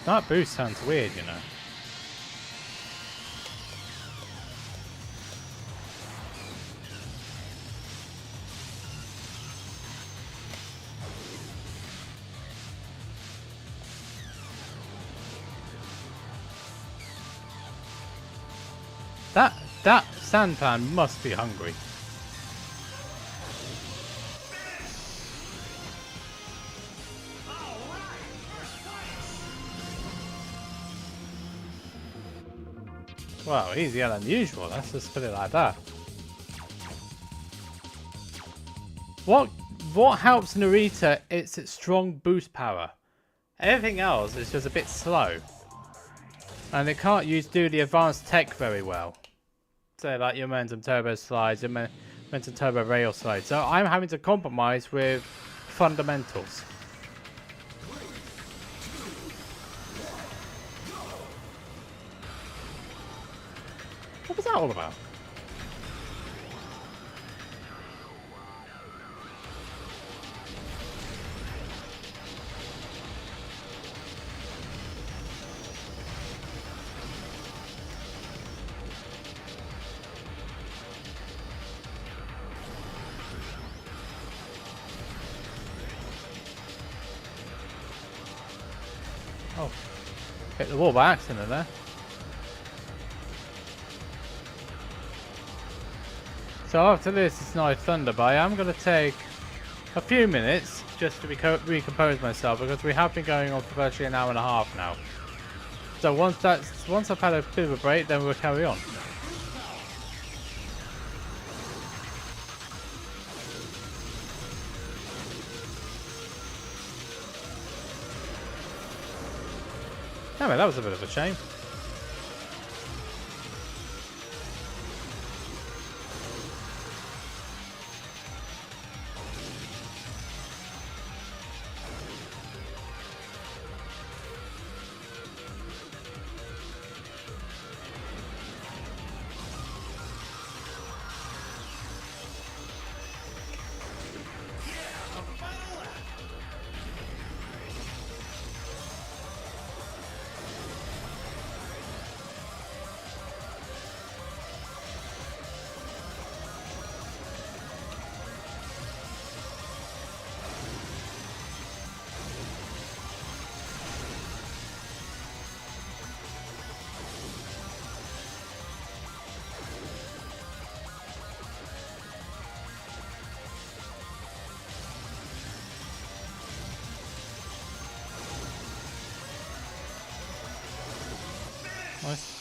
That boost sounds weird, you know. That Sandpan must be hungry. Wow, easier than usual. Let's just put it like that. What helps Narita? It's its strong boost power. Everything else is just a bit slow, and it can't do the advanced tech very well. Say like your momentum turbo slides, your momentum turbo rail slides. So I'm having to compromise with fundamentals. What was that all about? Oh, hit the wall by accident there. So after this is Night Thunder, but I am going to take a few minutes just to recompose myself, because we have been going on for virtually an hour and a half now. So once I've had a bit of a break, then we'll carry on. Anyway, that was a bit of a shame. Nice.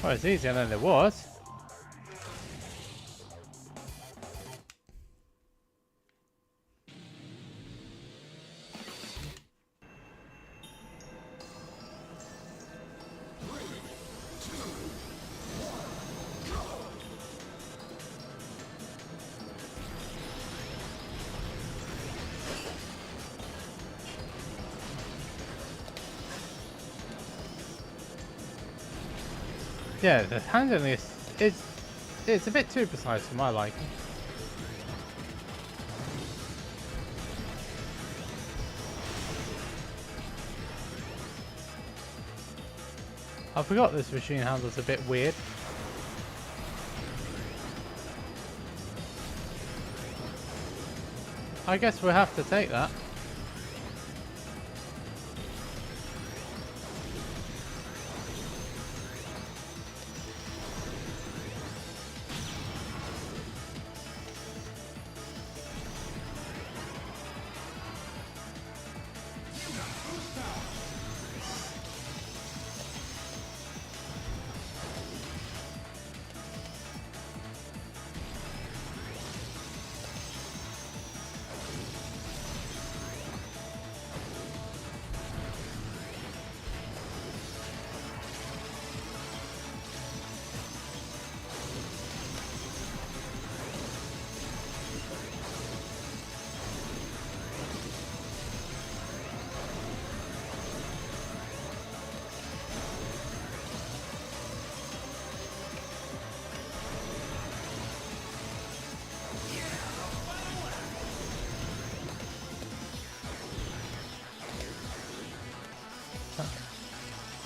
Oh, it's easier than it was. Yeah, the handling is it's a bit too precise for my liking. I forgot this machine handles a bit weird. I guess we'll have to take that.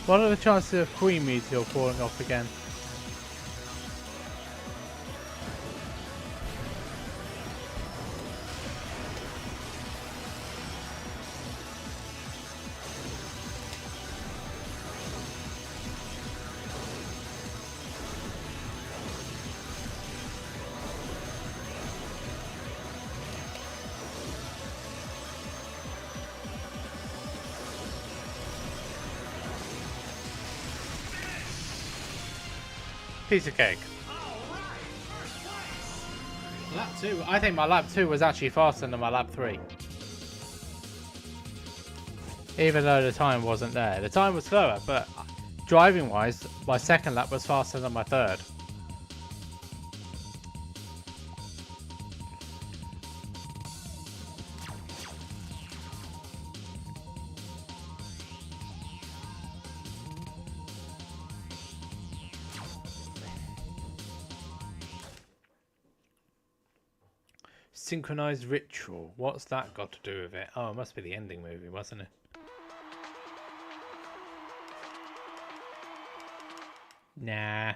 What are the chances of Queen Meteor falling off again? Piece of cake. Lap 2. I think my lap 2 was actually faster than my lap 3. Even though the time wasn't there. The time was slower, but driving wise, my second lap was faster than my third. Synchronized ritual. What's that got to do with it? Oh, it must be the ending movie, wasn't it? Nah.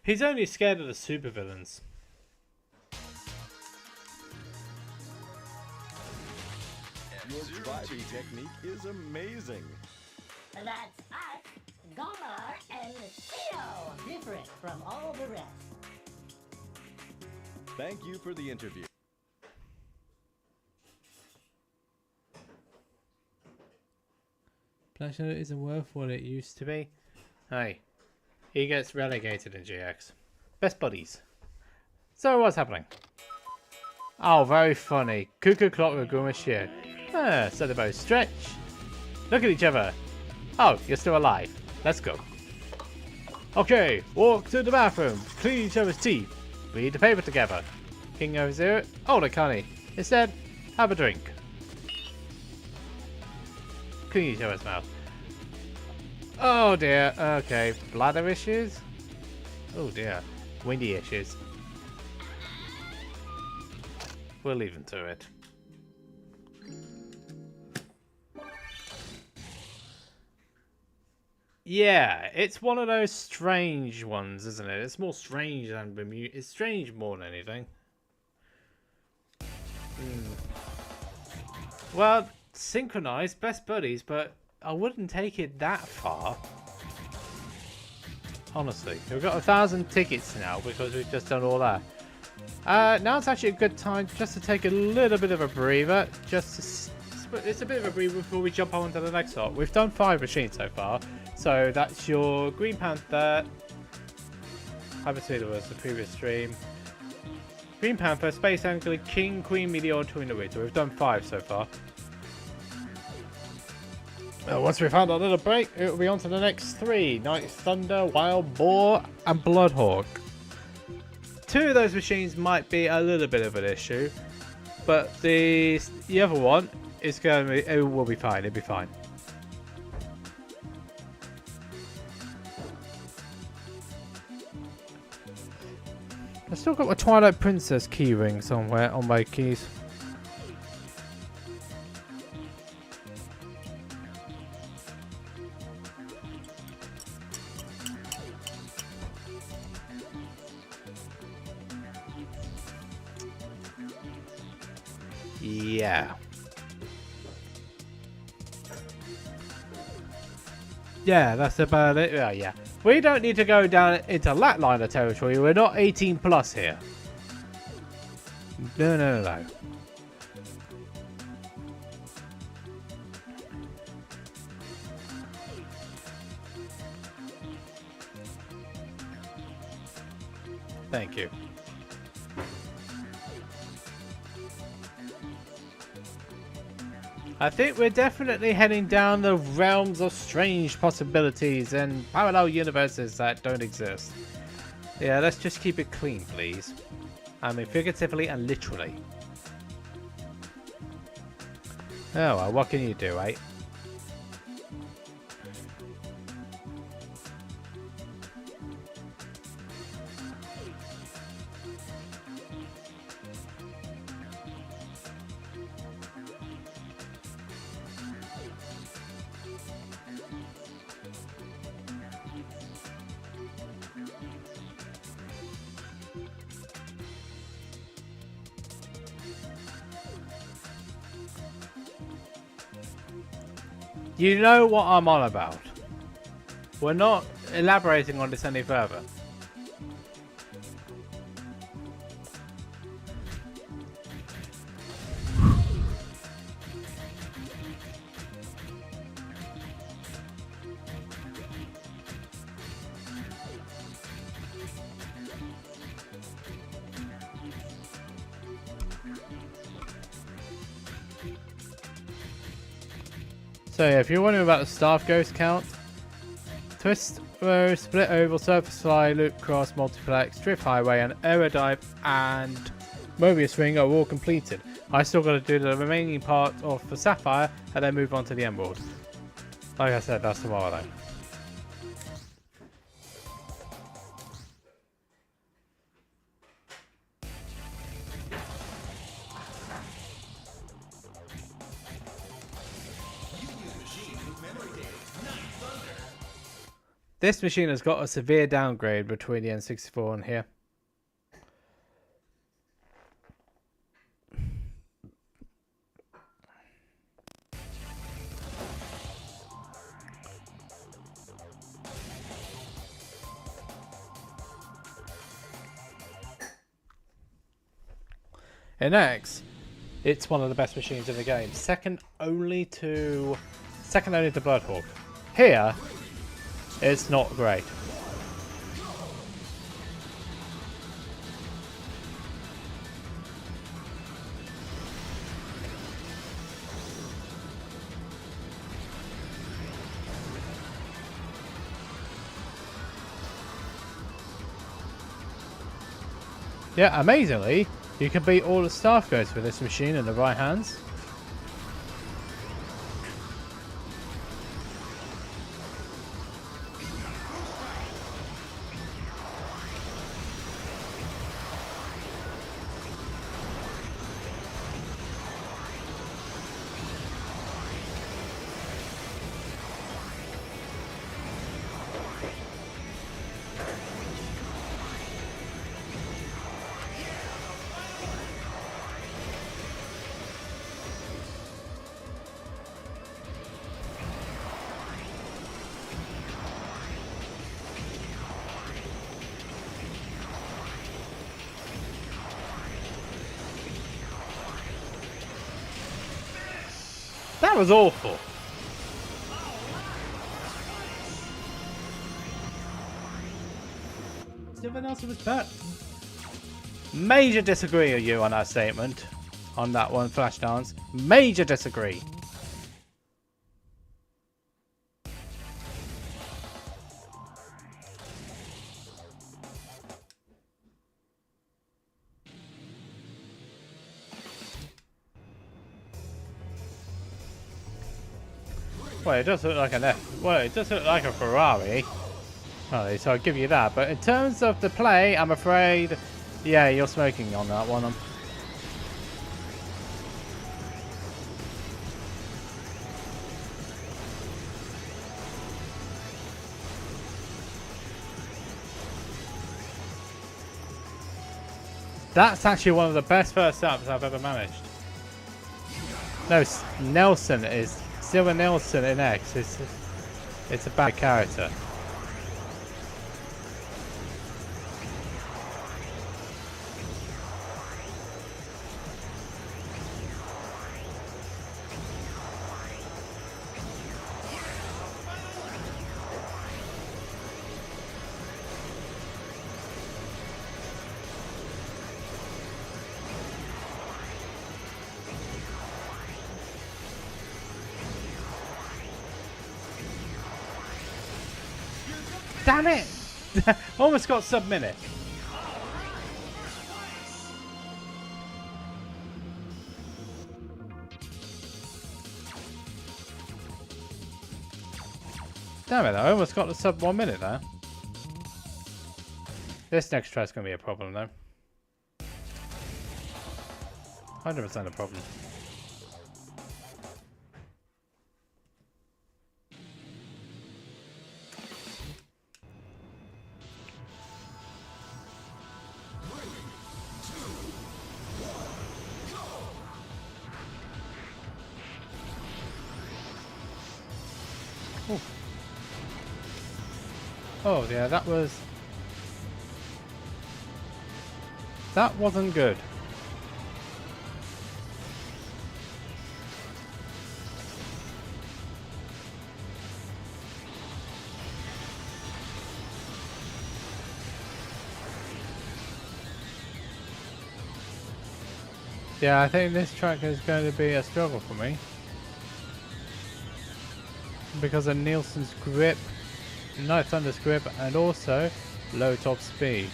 He's only scared of the supervillains. Your driving technique is amazing. That's us, Gomer and Theo, different from all the rest. Thank you for the interview. Pleasure isn't worth what it used to be. Hey, he gets relegated in GX. Best buddies. So what's happening? Oh, very funny. Cuckoo clock with Goomish here. Ah, so they both stretch. Look at each other. Oh, you're still alive. Let's go. Okay, walk to the bathroom. Clean each other's teeth. Read the paper together. King over zero. Oh, they can't eat. Instead, have a drink. Clean each other's mouth. Oh dear. Okay, bladder issues. Oh dear. Windy issues. We'll leave them to it. Yeah, it's one of those strange ones, isn't it? It's more strange than Bermuda. It's strange more than anything. Well, synchronized, best buddies, but I wouldn't take it that far. Honestly, we've got 1,000 tickets now because we've just done all that. Now it's actually a good time just to take a little bit of a breather. It's a bit of a breather before we jump on to the next lot. We've done 5 machines so far. So that's your Green Panther. Hyperspeeder was the previous stream. Green Panther, Space Angler, King, Queen, Meteor, Twin the Weed. So we've done 5 so far. Once we've had a little break, it will be on to the next 3. Night Thunder, Wild Boar, and Bloodhawk. 2 of those machines might be a little bit of an issue. But the other one is going to be, it will be fine, it'll be fine. I've still got my Twilight Princess keyring somewhere on my keys. Yeah. Yeah, that's about it. Yeah. We don't need to go down into Latliner territory. We're not 18 plus here. No. Thank you. I think we're definitely heading down the realms of strange possibilities and parallel universes that don't exist. Yeah, let's just keep it clean, please. I mean, figuratively and literally. Oh, well, what can you do, eh? You know what I'm on about. We're not elaborating on this any further. So yeah, if you're wondering about the staff ghost count, twist, row, split oval, surface fly, loop cross, multiplex, drift highway, and aerodive and Mobius ring are all completed. I still got to do the remaining part of the Sapphire and then move on to the Emerald. Like I said, that's tomorrow though. This machine has got a severe downgrade between the N64 and here. In X, it's one of the best machines in the game, second only to Bloodhawk. Here, it's not great. Yeah, amazingly, you can beat all the staff ghosts with this machine in the right hands. That was awful. Everyone else was better. Major disagree with you on that statement. On that one, Flashdance. Major disagree. Well, it does look like an F. Well, it does look like a Ferrari. Oh, so I'll give you that. But in terms of the play, I'm afraid, yeah, you're smoking on that one. That's actually one of the best first ups I've ever managed. No, Nelson is... Silver Nelson in X. It's a bad character. Damn it! Almost got sub-minute. Damn it, I almost got the sub 1 minute there. This next try is going to be a problem though. 100% a problem. Oh yeah, that wasn't good. Yeah, I think this track is going to be a struggle for me. Because of Nielsen's grip, Night Thunder's grip, and also low top speed.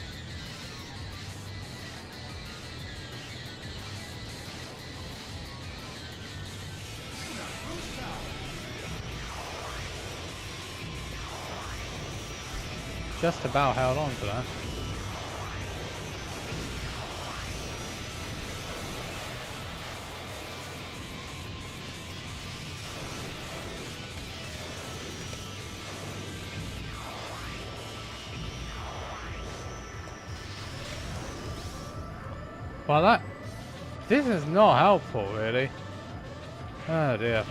Just about held on to that. Well, this is not helpful, really. Oh dear.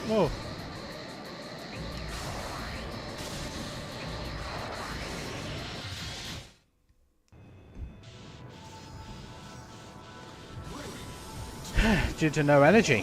Whoa. Due to no energy.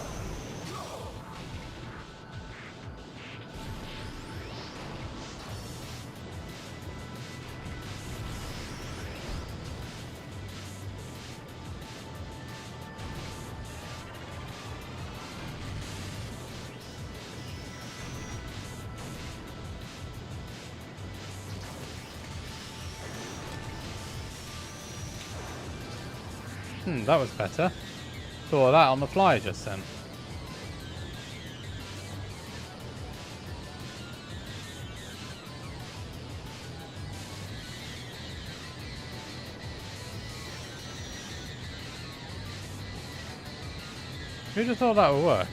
That was better. Saw that on the fly just then. Who'd have thought that would work?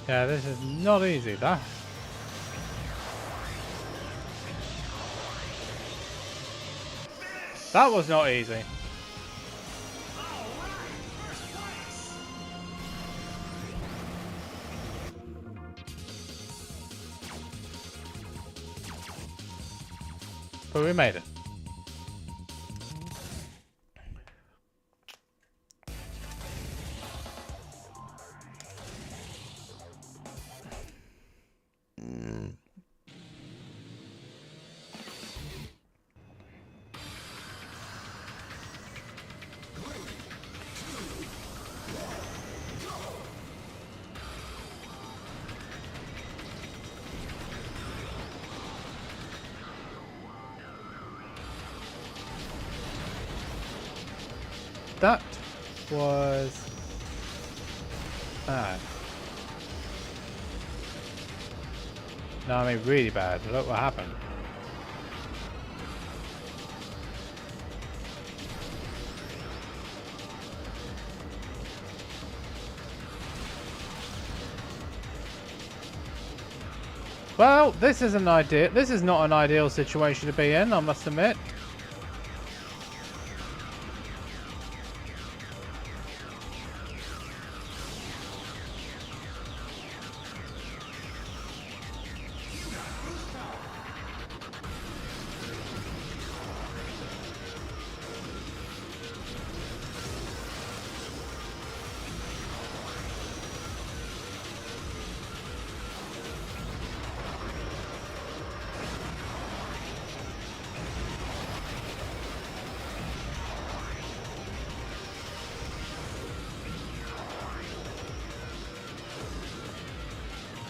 Yeah, this is not easy, that. That was not easy. But we made it. That was bad. No, I mean really bad. Look what happened. Well, this is not an ideal situation to be in, I must admit.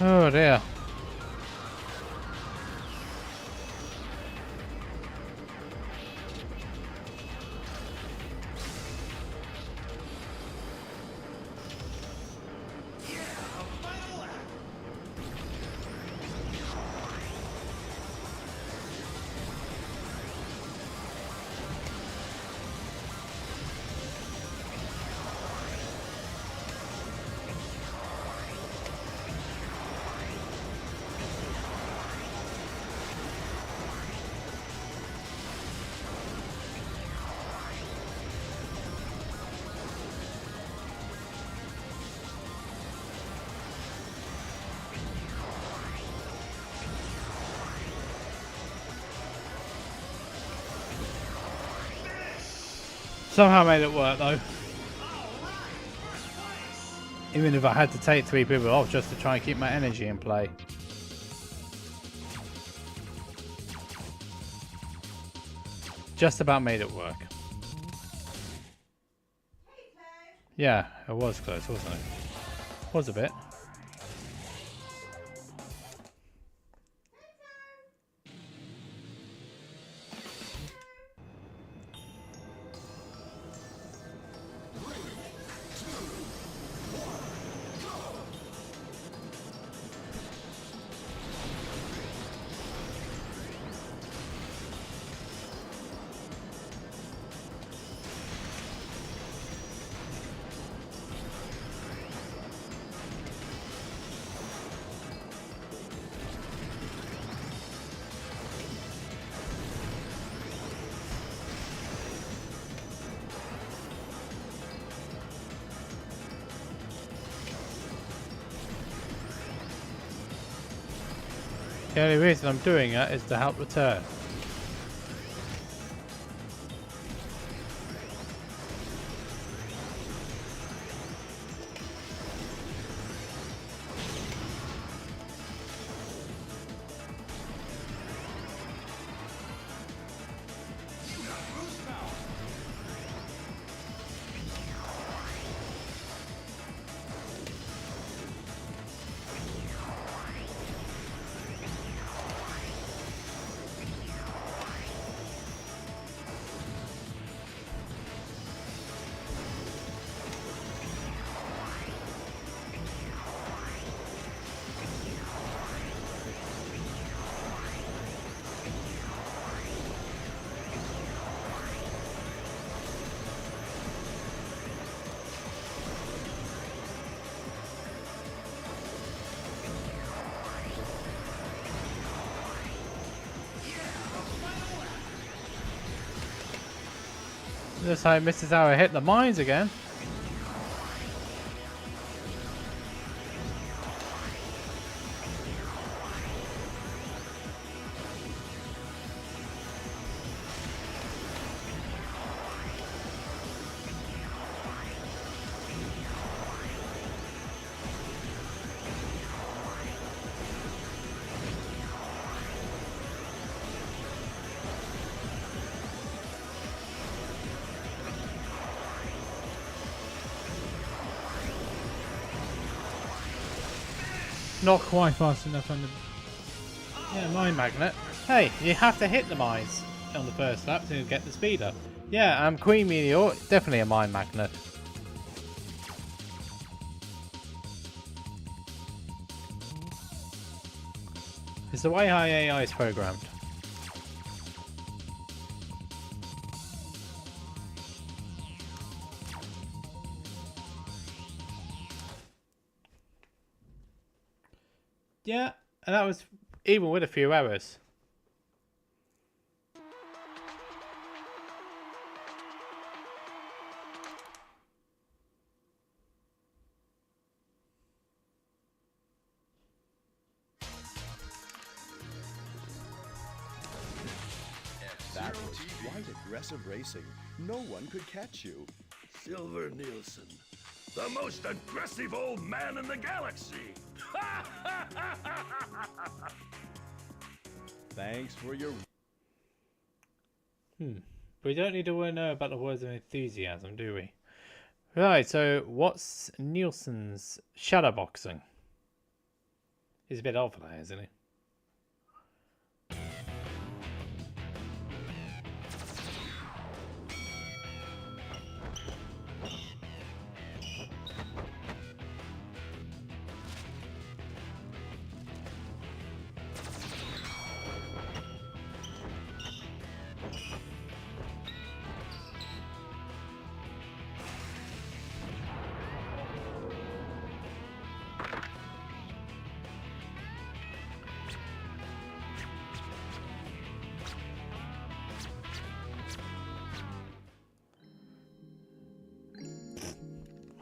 Oh dear. Somehow made it work though. Even if I had to take 3 people off just to try and keep my energy in play. Just about made it work. Yeah, it was close, wasn't it? Was a bit. The only reason I'm doing it is to help return. This time misses how I hit the mines again. Not quite fast enough on the mine magnet. Hey, you have to hit the mines on the first lap to get the speed up. Yeah, Queen Meteor, definitely a mine magnet. It's the way high AI is programmed. Yeah, and that was even with a few errors. That was quite aggressive racing. No one could catch you. Silver Nielsen, the most aggressive old man in the galaxy. Thanks for your... We don't need to know about the words of enthusiasm, do we? Right, so what's Nielsen's shadowboxing? He's a bit old for that, isn't he?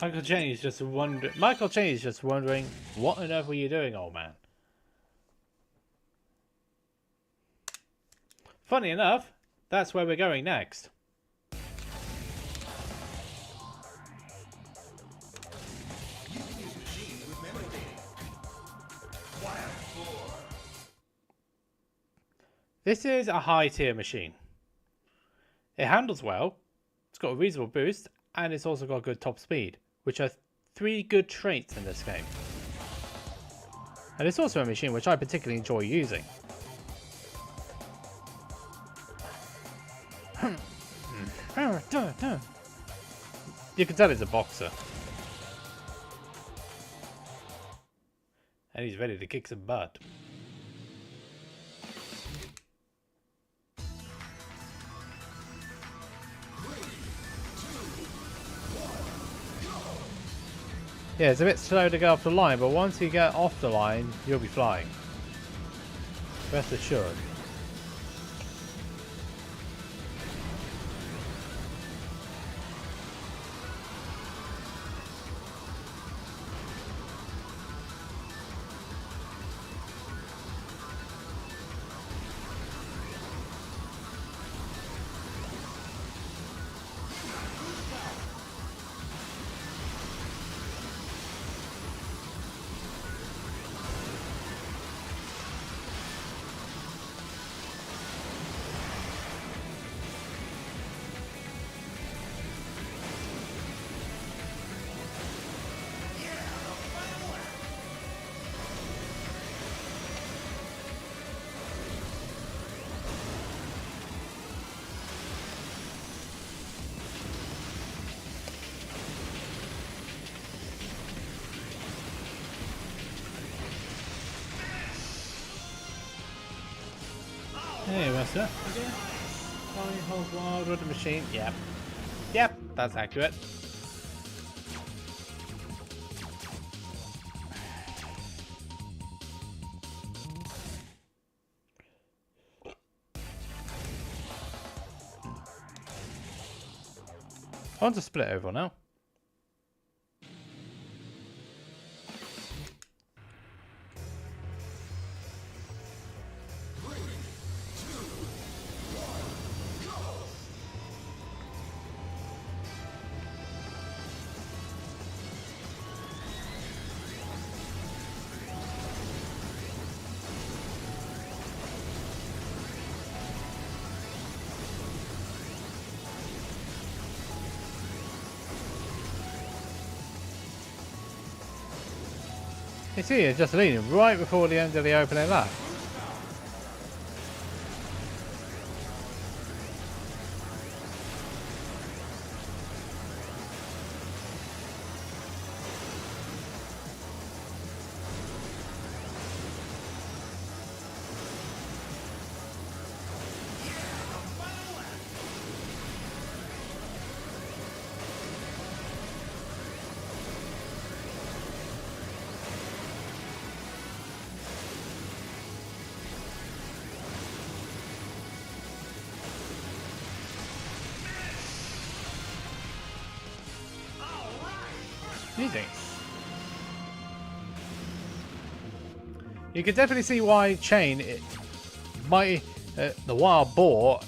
Michael Cheney's just wondering. Michael Cheney's just wondering, what on earth were you doing, old man? Funny enough, that's where we're going next. This is a high tier machine. It handles well, it's got a reasonable boost, and it's also got good top speed, which are 3 good traits in this game. And it's also a machine which I particularly enjoy using. You can tell he's a boxer. And he's ready to kick some butt. Yeah, it's a bit slow to get off the line, but once you get off the line, you'll be flying. Rest assured. Hey, what's up? Flying hold wild with the machine. Yep. Yep, that's accurate. I want to split over now. You see, it's just leaning right before the end of the opening lap. Easy. You can definitely see why Chain, the Wild Boar,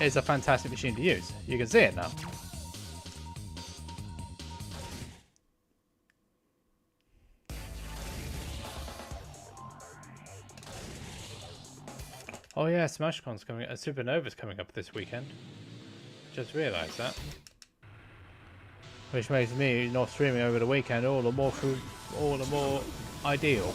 is a fantastic machine to use. You can see it now. Oh yeah, SmashCon's coming. Supernova's coming up this weekend. Just realised that. Which makes me not streaming over the weekend all the more ideal.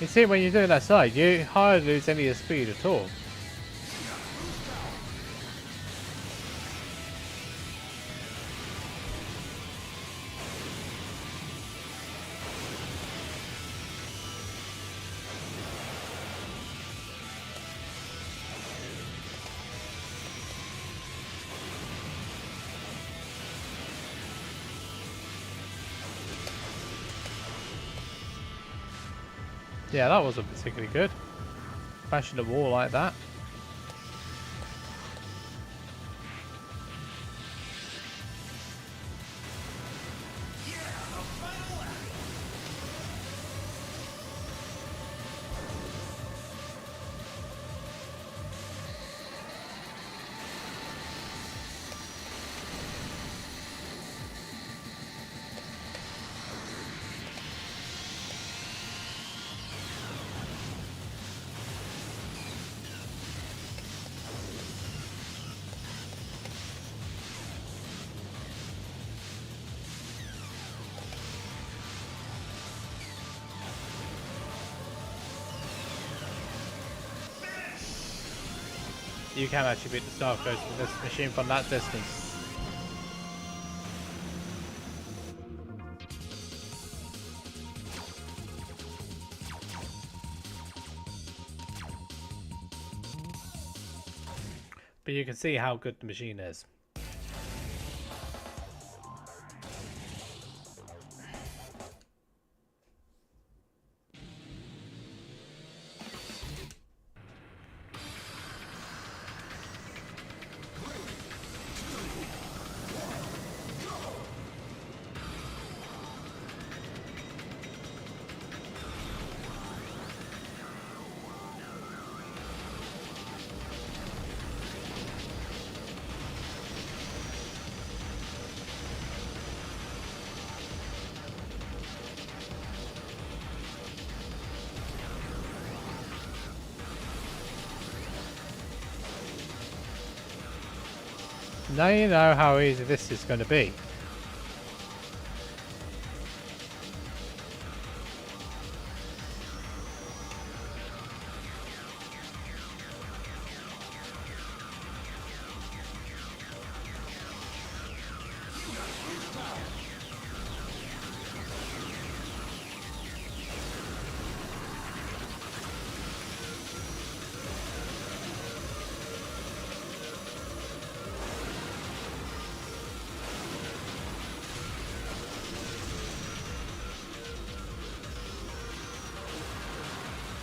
You see, when you're doing that side, you hardly lose any of the speed at all. Yeah, that wasn't particularly good. Bashing the wall like that. You can actually beat the Star Coast with this machine from that distance. But you can see how good the machine is. Now you know how easy this is going to be.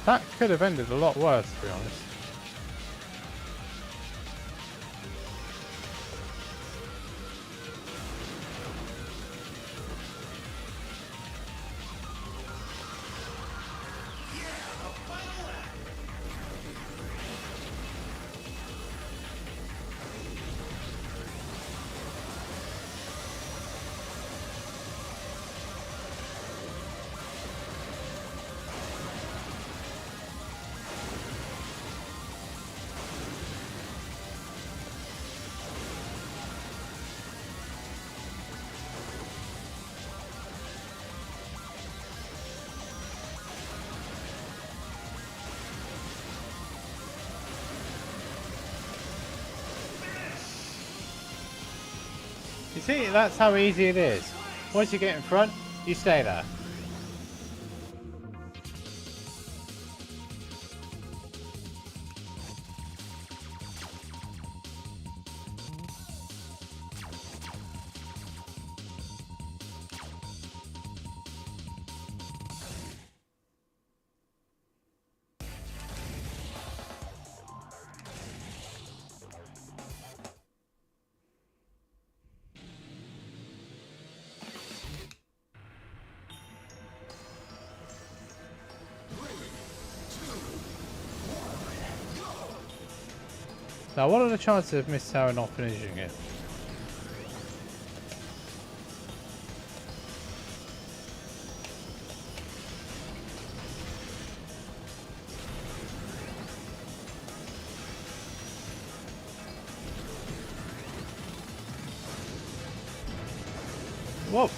That could have ended a lot worse, to be honest. You see, that's how easy it is. Once you get in front, you stay there. Now, what are the chances of Miss Tower not finishing it? Whoa!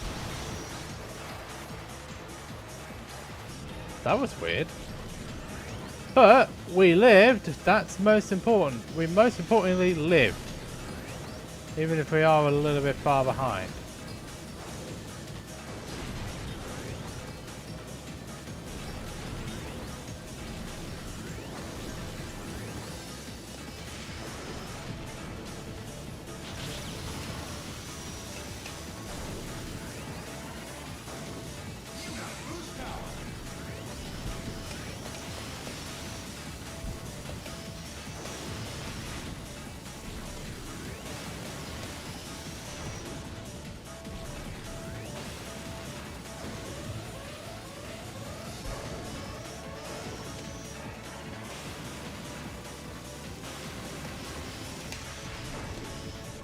That was weird. But we lived. That's most important. We most importantly lived. Even if we are a little bit far behind.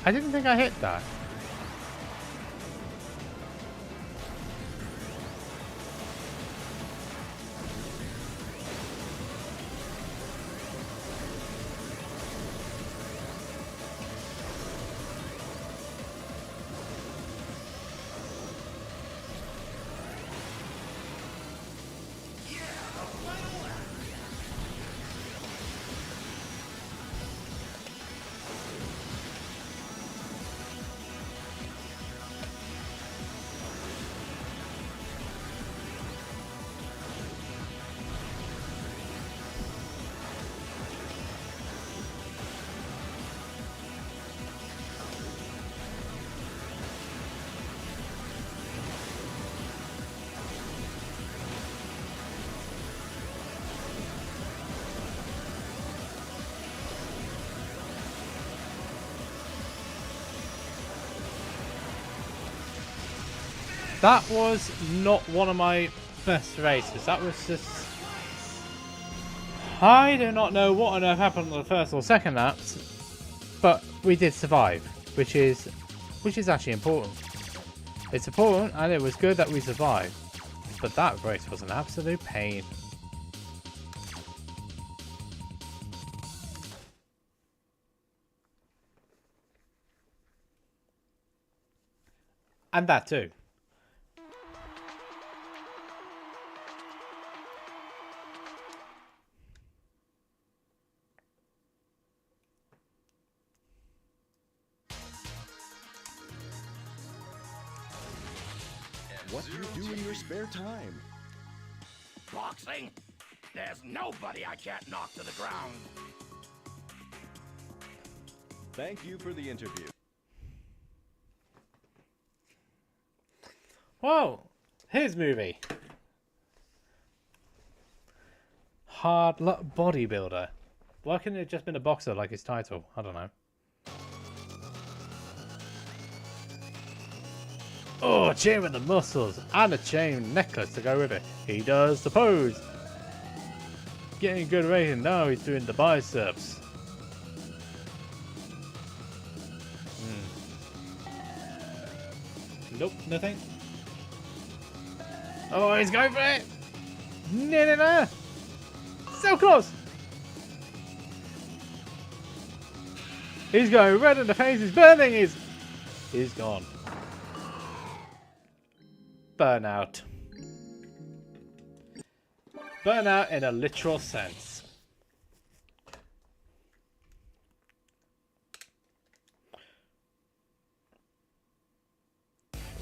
I didn't think I hit that. That was not one of my best races. That was just... I do not know what on earth happened on the first or second laps, but we did survive, which is actually important. It's important, and it was good that we survived, but that race was an absolute pain. And that too. What do you do in your spare time? Boxing? There's nobody I can't knock to the ground. Thank you for the interview. Well, his movie. Hard Luck Bodybuilder. Why couldn't it have just been a boxer like his title? I don't know. Oh, a chain with the muscles and a chain necklace to go with it. He does the pose. Getting good rating. Now he's doing the biceps. Nope, nothing. Oh, he's going for it. No. So close. He's going red in the face. He's burning. He's gone. Burnout. Burnout in a literal sense.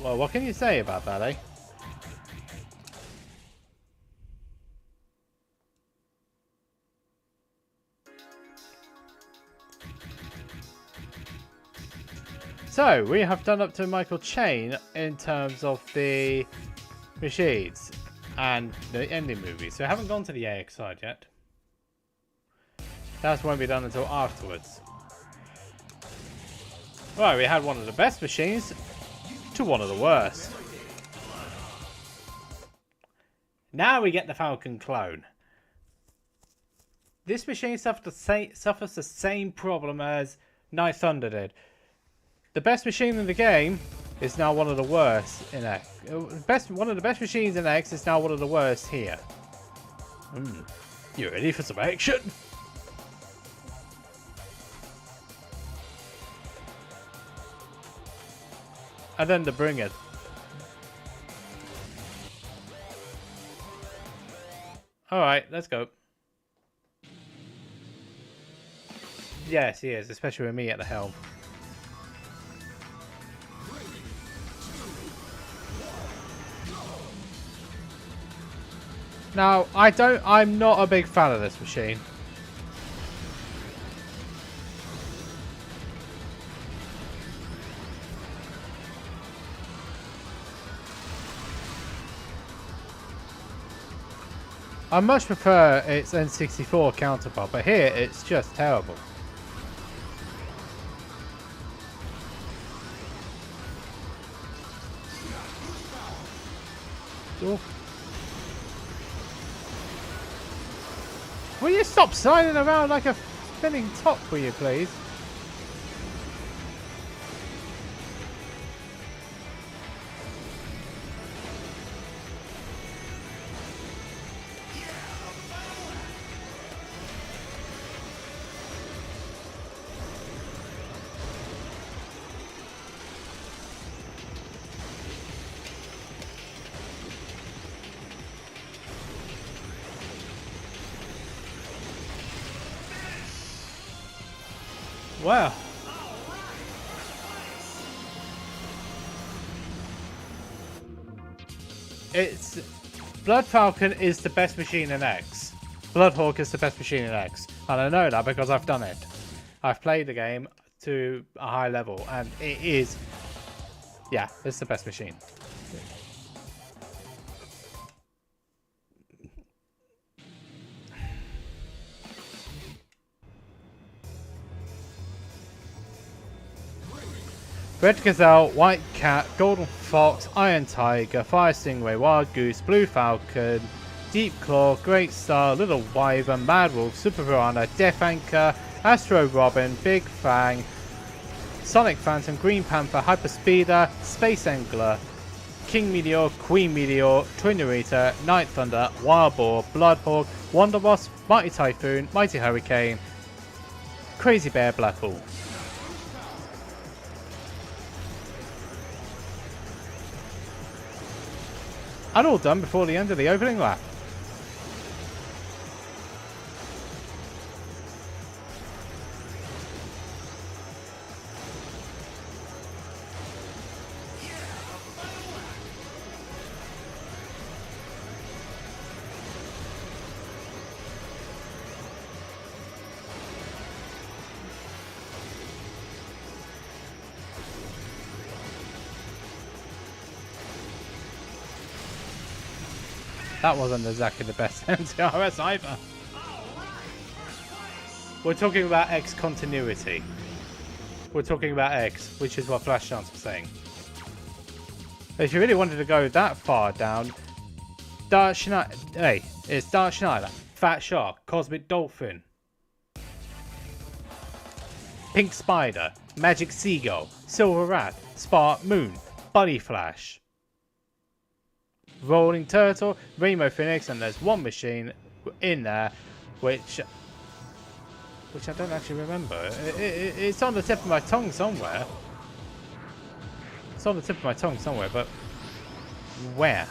Well, what can you say about that, eh? So, we have done up to Michael Chain in terms of the machines and the ending movie. So, I haven't gone to the AX side yet. That won't be done until afterwards. Right, we had one of the best machines to one of the worst. Now we get the Falcon clone. This machine suffers the same problem as Night Thunder did. The best machine in the game is now one of the worst in X. One of the best machines in X is now one of the worst here. You ready for some action? And then the bringer. Alright, let's go. Yes, he is, especially with me at the helm. Now, I'm not a big fan of this machine. I much prefer its N64 counterpart, but here it's just terrible. Oh. Will you stop sliding around like a spinning top, will you please? Wow. It's Blood Falcon is the best machine in X. Bloodhawk is the best machine in X. And I know that because I've done it. I've played the game to a high level and it is, yeah, it's the best machine. Red Gazelle, White Cat, Golden Fox, Iron Tiger, Fire Stingray, Wild Goose, Blue Falcon, Deep Claw, Great Star, Little Wyvern, Mad Wolf, Super Piranha, Death Anchor, Astro Robin, Big Fang, Sonic Phantom, Green Panther, Hyper Speeder, Space Angler, King Meteor, Queen Meteor, Twin Narita, Night Thunder, Wild Boar, Bloodhawk, Wonder Wasp, Mighty Typhoon, Mighty Hurricane, Crazy Bear, Black Hole. And all done before the end of the opening lap. That wasn't exactly the best MTRS either. We're talking about X continuity. We're talking about X, which is what Flash Dance was saying. If you really wanted to go that far down, Dart Schneider, hey, it's Dart Schneider, Fat Shark, Cosmic Dolphin, Pink Spider, Magic Seagull, Silver Rat, Spark Moon, Buddy Flash, Rolling Turtle, Rainbow Phoenix, and there's one machine in there which I don't actually remember. It's on the tip of my tongue somewhere. It's on the tip of my tongue somewhere, but where?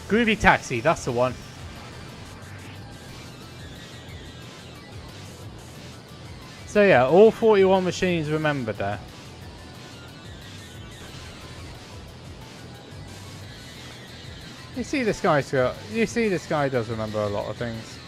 Groovy Taxi, that's the one. So yeah, all 41 machines remembered there. You see this guy does remember a lot of things.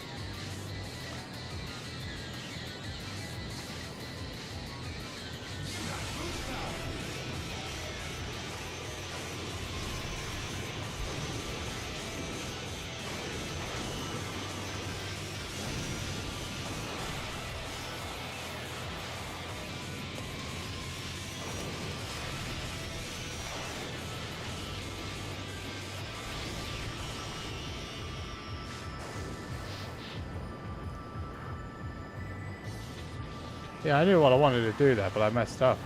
Yeah, I knew what I wanted to do there, but I messed up.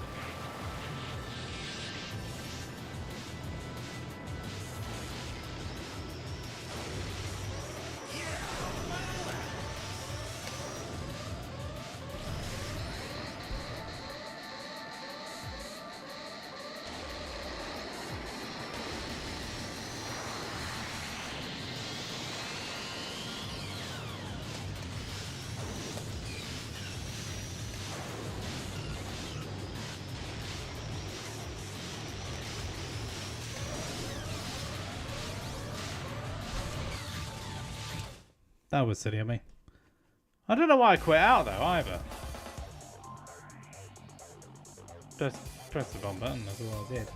That was silly of me. I don't know why I quit out though either. Just press the wrong button, that's all I did.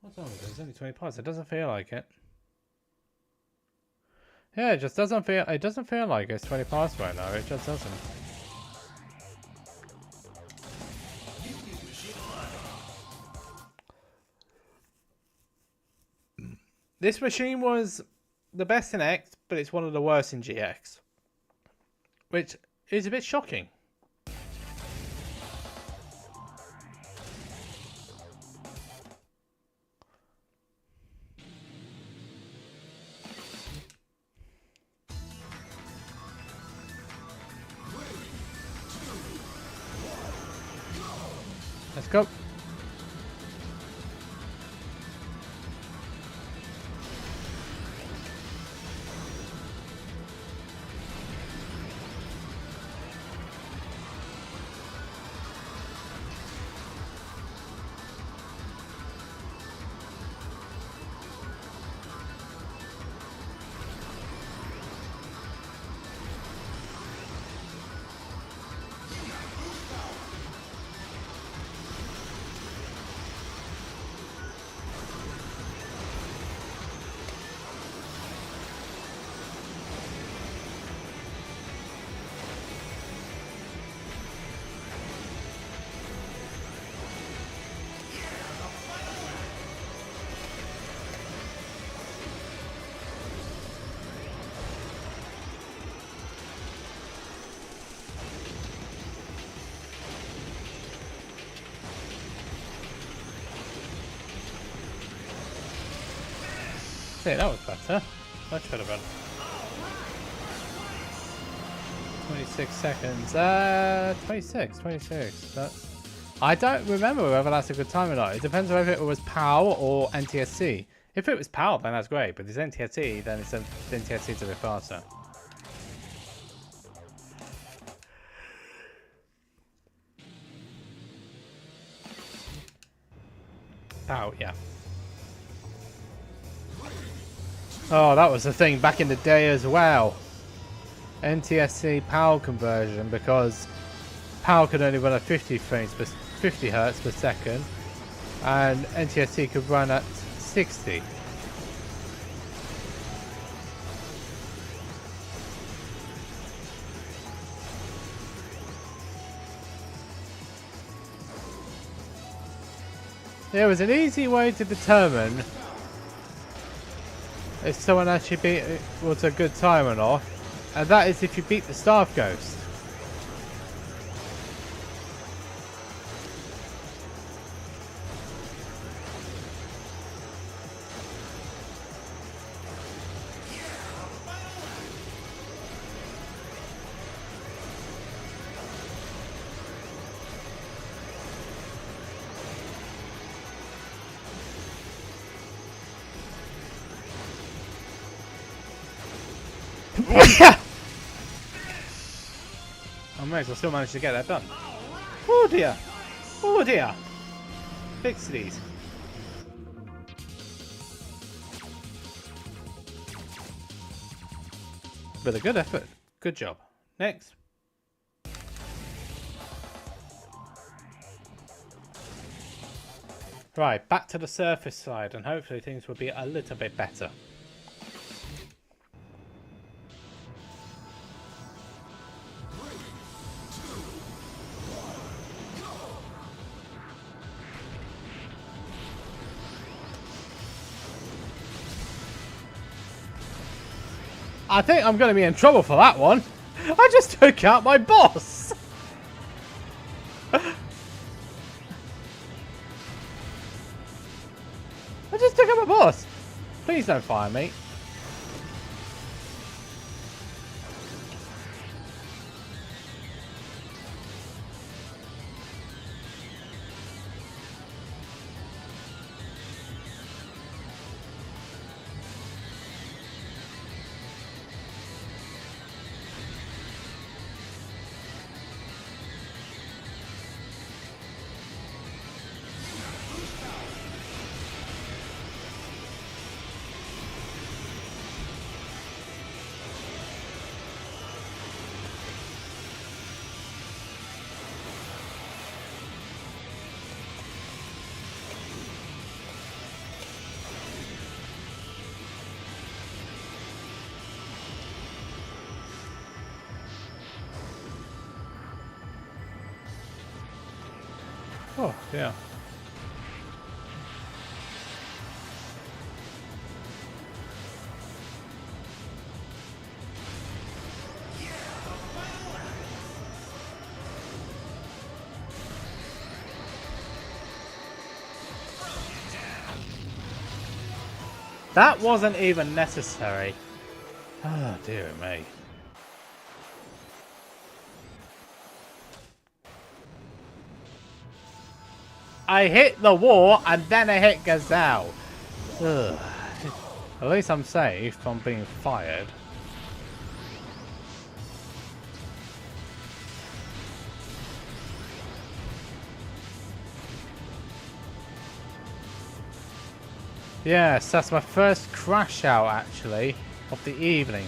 What's wrong with it? It's only 20 parts. It doesn't feel like it. Yeah, it just doesn't feel. It doesn't feel like it's 20 parts right now. It just doesn't. This machine was the best in X, but it's one of the worst in GX, which is a bit shocking. Let's go. See, that was better. Much better run. 26 seconds. 26. That's. I don't remember whether that's a good time or not. It depends on whether it was PAL or NTSC. If it was PAL, then that's great. But if it's NTSC, then it's NTSC to be faster. PAL, yeah. Oh, that was the thing back in the day as well. NTSC PAL conversion, because PAL could only run at 50 hertz per second, and NTSC could run at 60. There was an easy way to determine if someone actually was a good time or not, and that is if you beat the Staff Ghost. I may as well still manage to get that done. Oh dear! Oh dear! Fix these. With a good effort. Good job. Next. Right, back to the surface side, and hopefully things will be a little bit better. I think I'm going to be in trouble for that one. I just took out my boss. I just took out my boss. Please don't fire me. Yeah. That wasn't even necessary. Oh, dear me. I hit the wall and then I hit Gazelle. Ugh. At least I'm safe from being fired. Yes, that's my first crash out actually of the evening.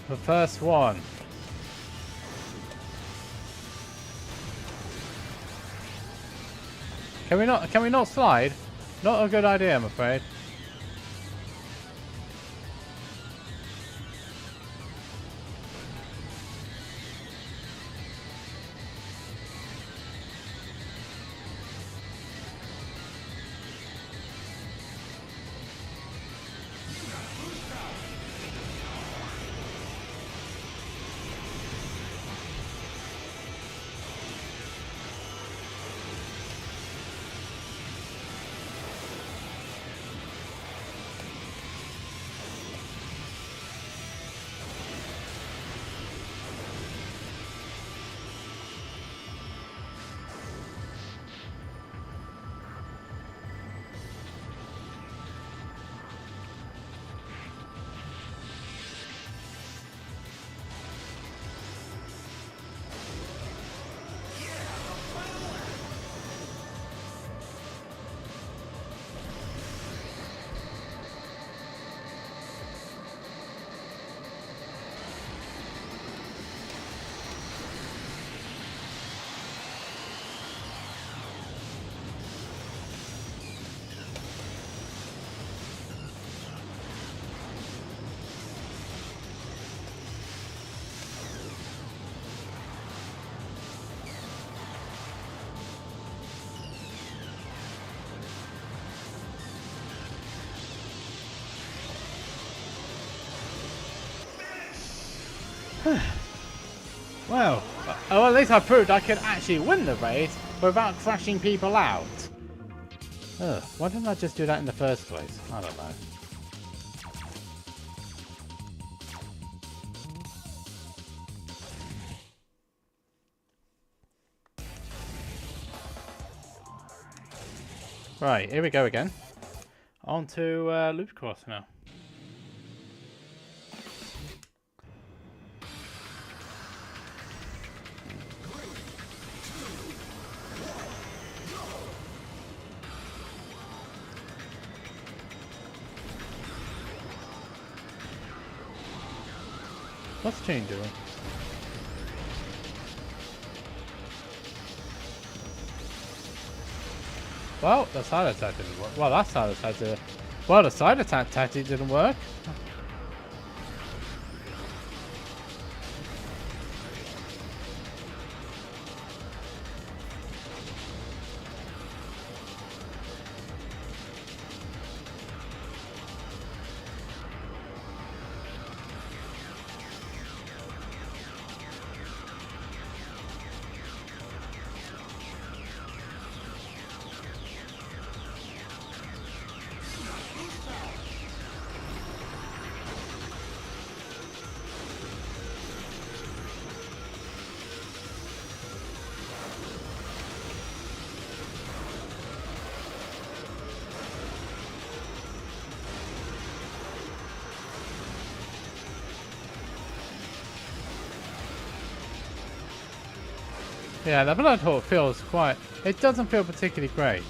The first one. Can we not slide? Not a good idea, I'm afraid. Well, at least I proved I could actually win the race without crashing people out. Ugh, why didn't I just do that in the first place? I don't know. Right, here we go again. On to Loop Cross now. What's Chain doing? Well, the side attack didn't work. Well, that side attack did. Well, the side attack tactic didn't work. Yeah, the Blood Hawk feels quite... It doesn't feel particularly great.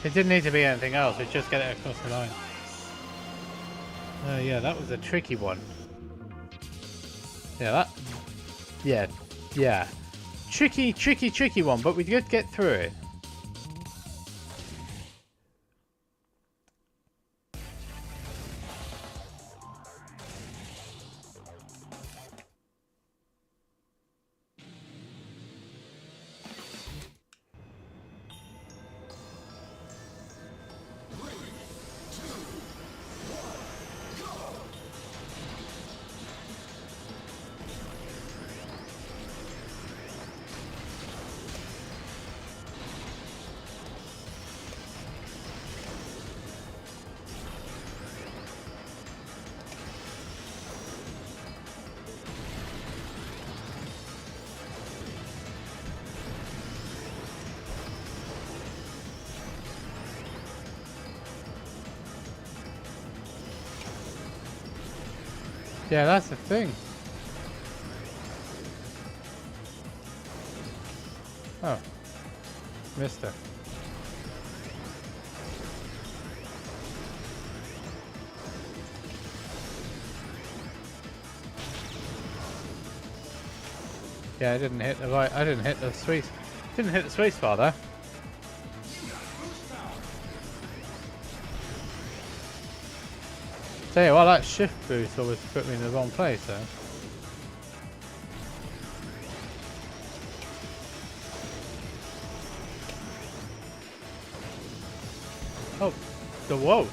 It didn't need to be anything else. We just get it across the line. Oh yeah, that was a tricky one. Yeah, that. Yeah, yeah. Tricky one, but we did get through it. Yeah, that's the thing. Oh. Mister. Yeah, I didn't hit the right. I didn't hit the sweet. Didn't hit the sweet spot there. Tell you what, that shift boost always put me in the wrong place though. Oh, the whoa.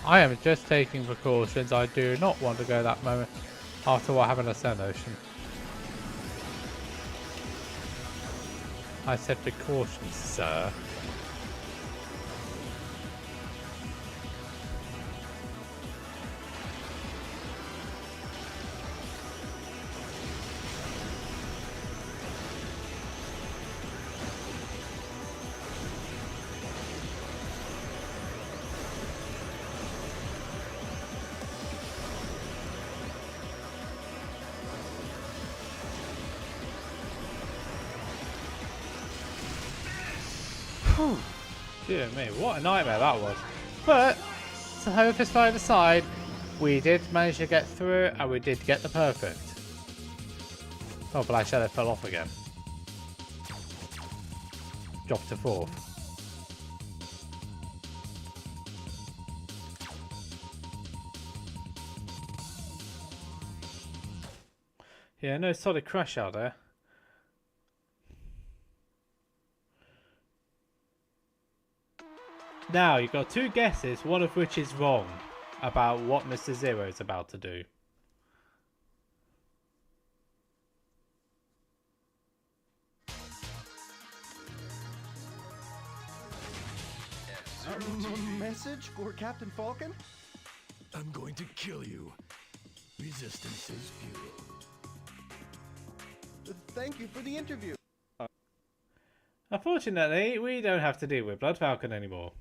I am just taking precautions. I do not want to go that moment after what happened at Sand Ocean. I said precautions, sir. Dear me, what a nightmare that was. But, to hope aside aside, we did manage to get through it and we did get the perfect. Oh, Black Shadow fell off again. Dropped to 4th. Yeah, no solid crash out there. Now, you've got 2 guesses, one of which is wrong, about what Mr. Zero is about to do. A message for Captain Falcon? I'm going to kill you. Resistance is futile. Thank you for the interview. Unfortunately, we don't have to deal with Blood Falcon anymore.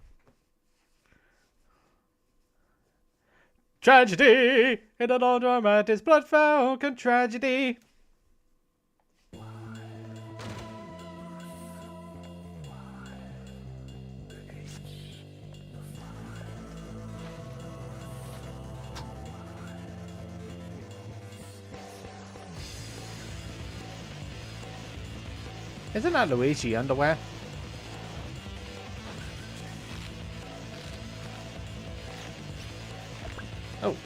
Tragedy! In an old romance, Blood Falcon tragedy! Isn't that Luigi underwear? Oh.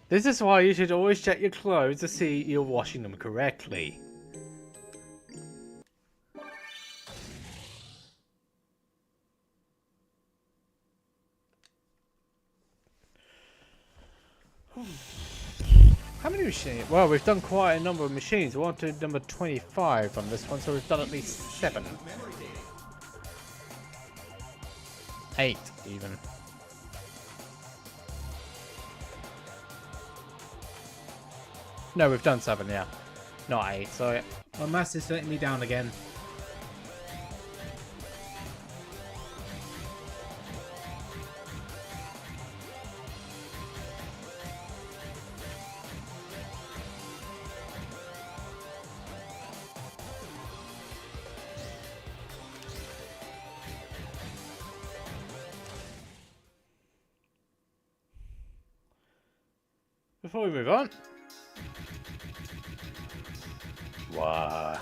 This is why you should always check your clothes to see you're washing them correctly. How many machine. Well, we've done quite a number of machines. We're on to number 25 on this one, so we've done at least 7. 8 even. No, we've done 7, yeah. Not 8, sorry. My maths is letting me down again. Before we move on. Why?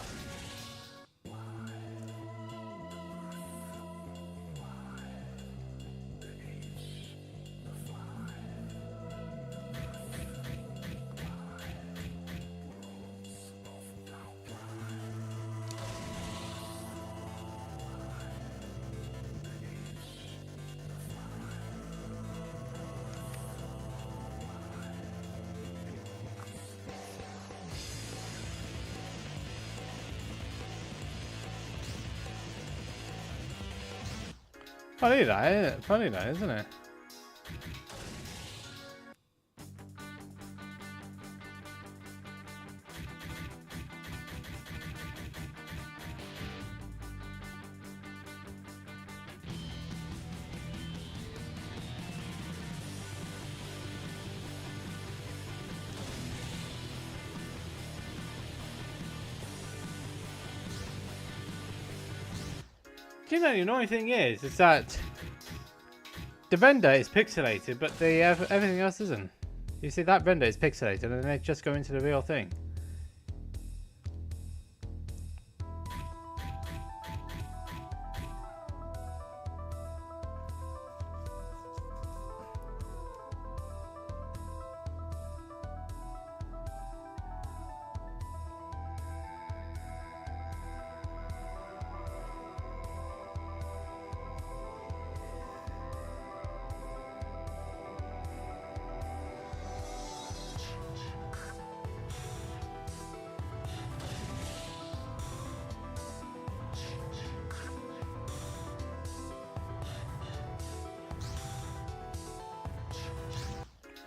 Funny that, isn't it? Do you know the annoying thing is that the render is pixelated, but the everything else isn't. You see, that render is pixelated, and then they just go into the real thing.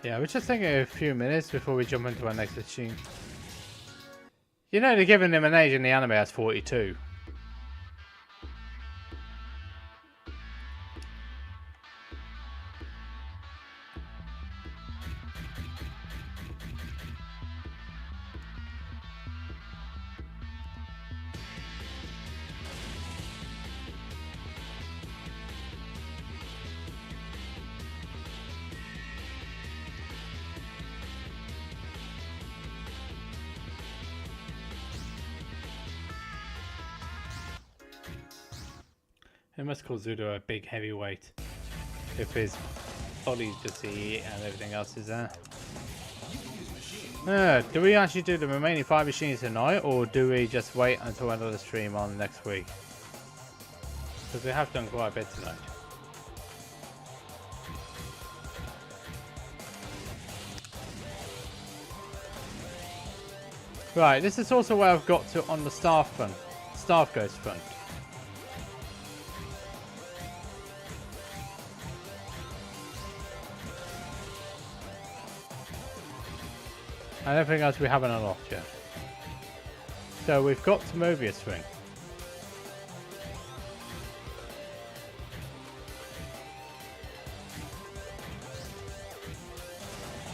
Yeah, we're just taking a few minutes before we jump into our next machine. You know, they're giving him an age in the anime as 42. It must call Zudo a big heavyweight if his body's just eat and everything else is there. Do we actually do the remaining 5 machines tonight, or do we just wait until another stream on next week? Because we have done quite a bit tonight. Right, this is also where I've got to on the staff ghost front. And everything else we haven't unlocked yet. So we've got to Mobius Ring.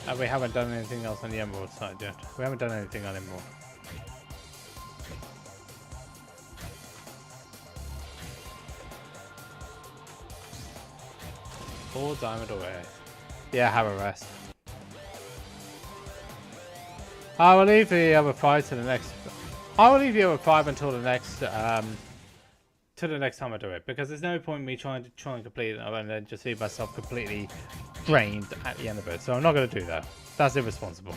And we haven't done anything else on the Emerald side yet. We haven't done anything on Emerald. Or Diamond away. Yeah, have a rest. I will leave the other 5 to the next. I will leave the other 5 until the next to the next time I do it, because there's no point in me trying to complete it and then just leave myself completely drained at the end of it. So I'm not going to do that. That's irresponsible.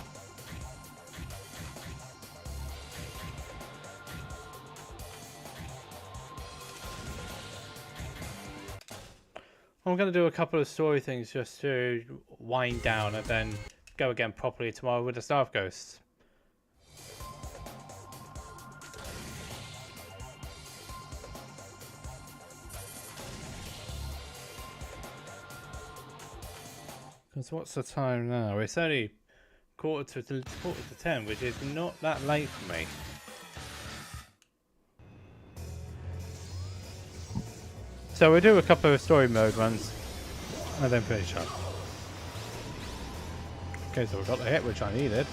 I'm going to do a couple of story things just to wind down and then go again properly tomorrow with the Staff Ghosts. Because what's the time now? It's only quarter to 10, which is not that late for me. So we'll do a couple of story mode runs and then finish up. Okay, so we've got the hit which I needed.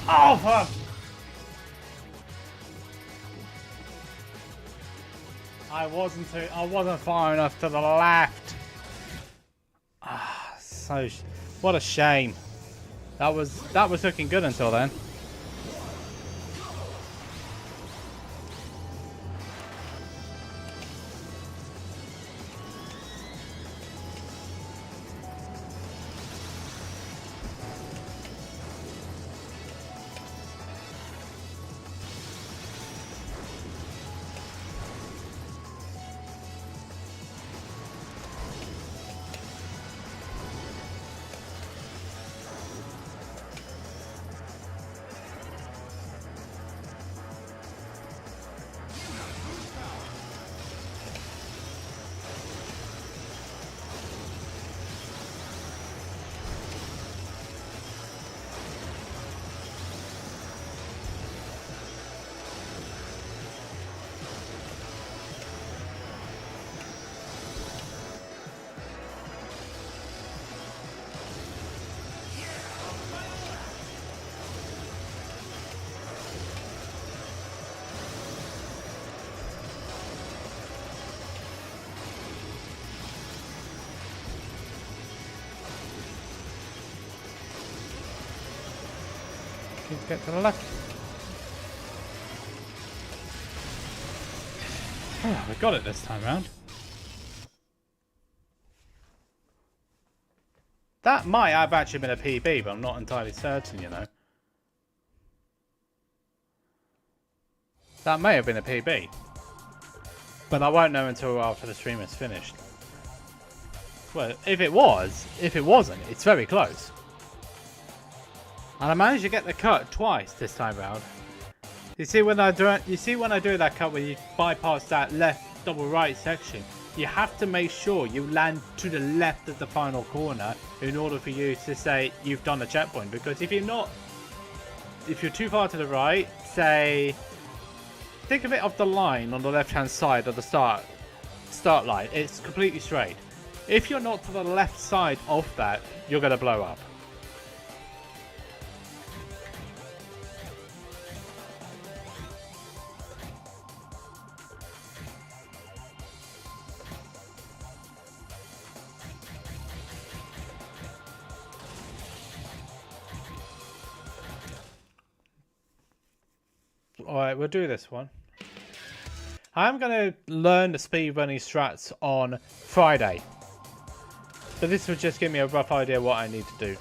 Oh fuck! I wasn't far enough to the left. Ah, what a shame. That was looking good until then. Get to the left. Oh, we got it this time round. That might have actually been a PB, but I'm not entirely certain, you know. That may have been a PB. But I won't know until after the stream is finished. Well, if it wasn't, it's very close. And I managed to get the cut twice this time round. You see when I do that cut where you bypass that left double right section, you have to make sure you land to the left of the final corner in order for you to say you've done a checkpoint. Because if you're too far to the right, say, think of it of the line on the left hand side of the start line, it's completely straight. If you're not to the left side of that, you're going to blow up. Alright, we'll do this one. I'm going to learn the speedrunning strats on Friday. So this will just give me a rough idea what I need to do.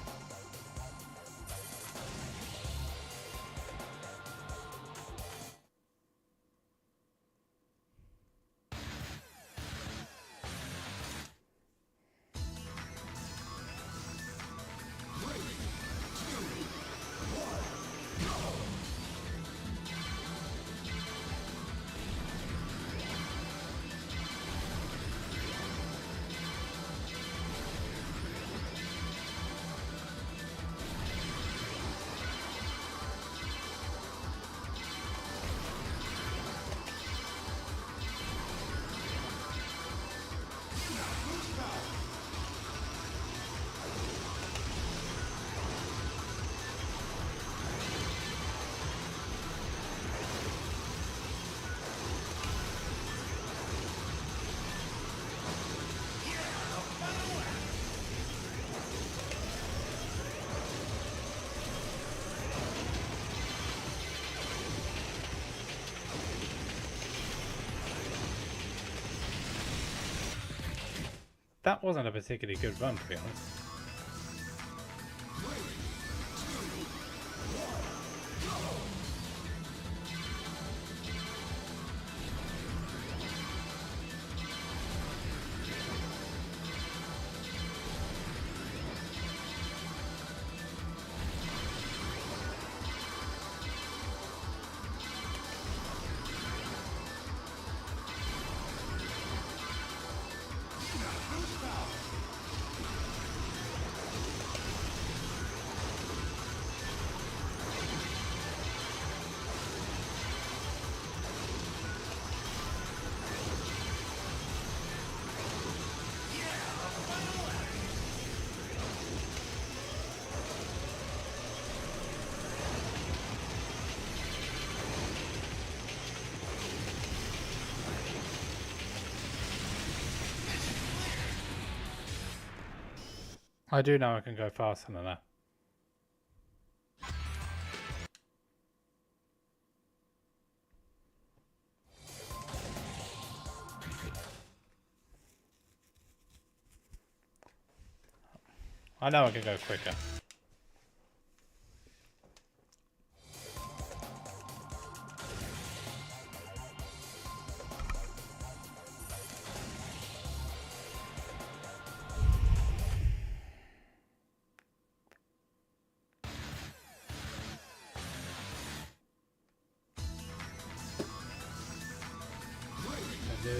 That wasn't a particularly good run, to be honest. I do know I can go faster than that. I know I can go quicker.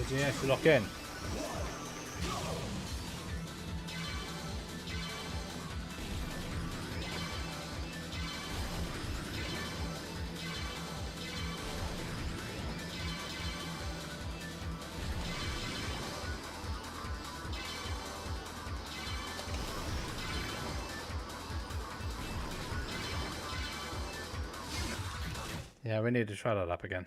GS to lock in. Yeah, we need to try that up again.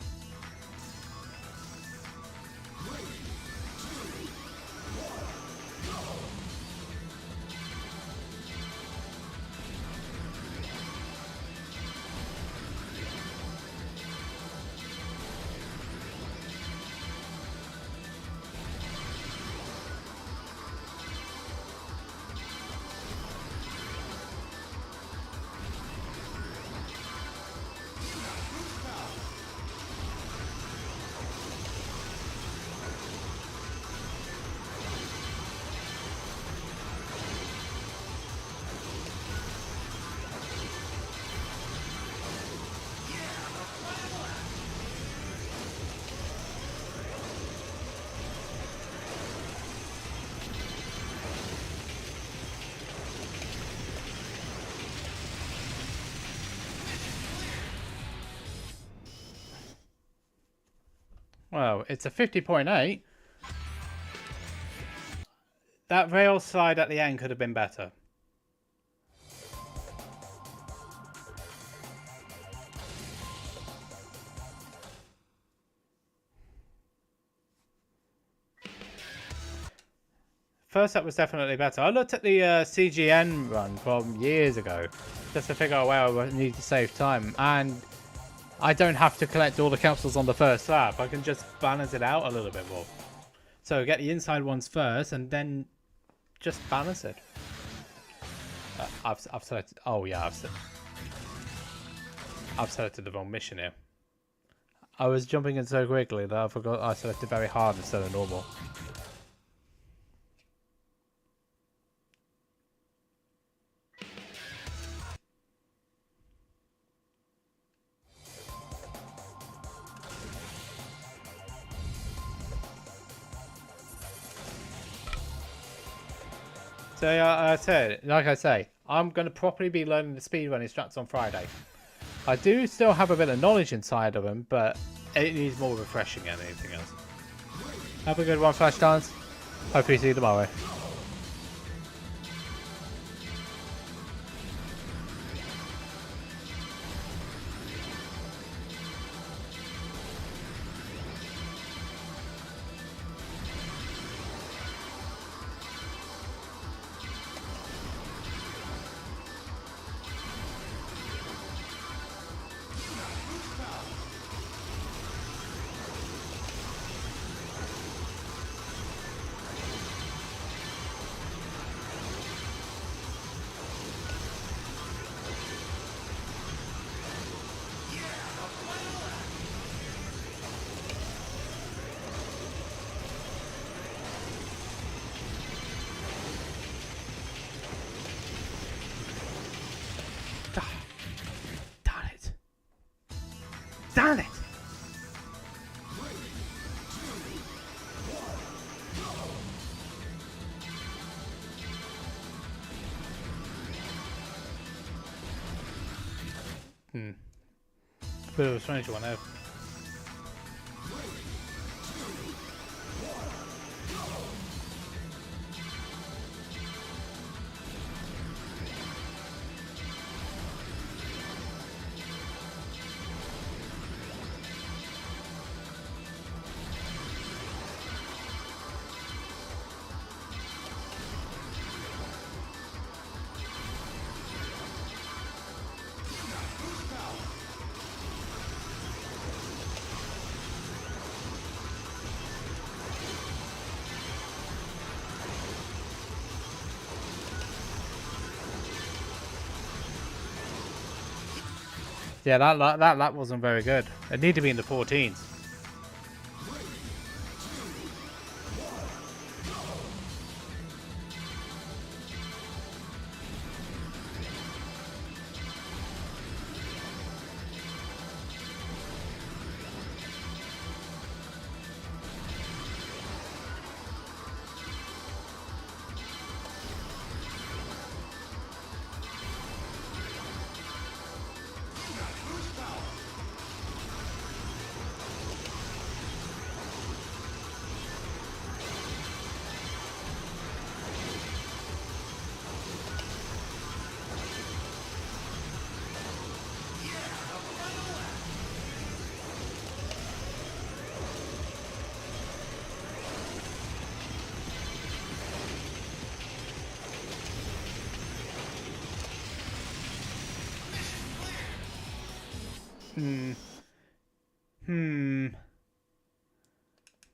Well, it's a 50.8. That rail slide at the end could have been better. First up was definitely better. I looked at the CGN run from years ago just to figure out where I need to save time, and I don't have to collect all the capsules on the first lap. I can just balance it out a little bit more. So get the inside ones first and then just balance it. I've selected... Oh yeah, I've selected the wrong mission here. I was jumping in so quickly that I forgot I selected very hard instead of normal. So like I say, I'm going to properly be learning the speedrunning strats on Friday. I do still have a bit of knowledge inside of them, but it needs more refreshing than anything else. Have a good one, Flashdance. Hopefully see you tomorrow. Bit of a strange one, eh? Yeah, that wasn't very good. It needed to be in the 14s.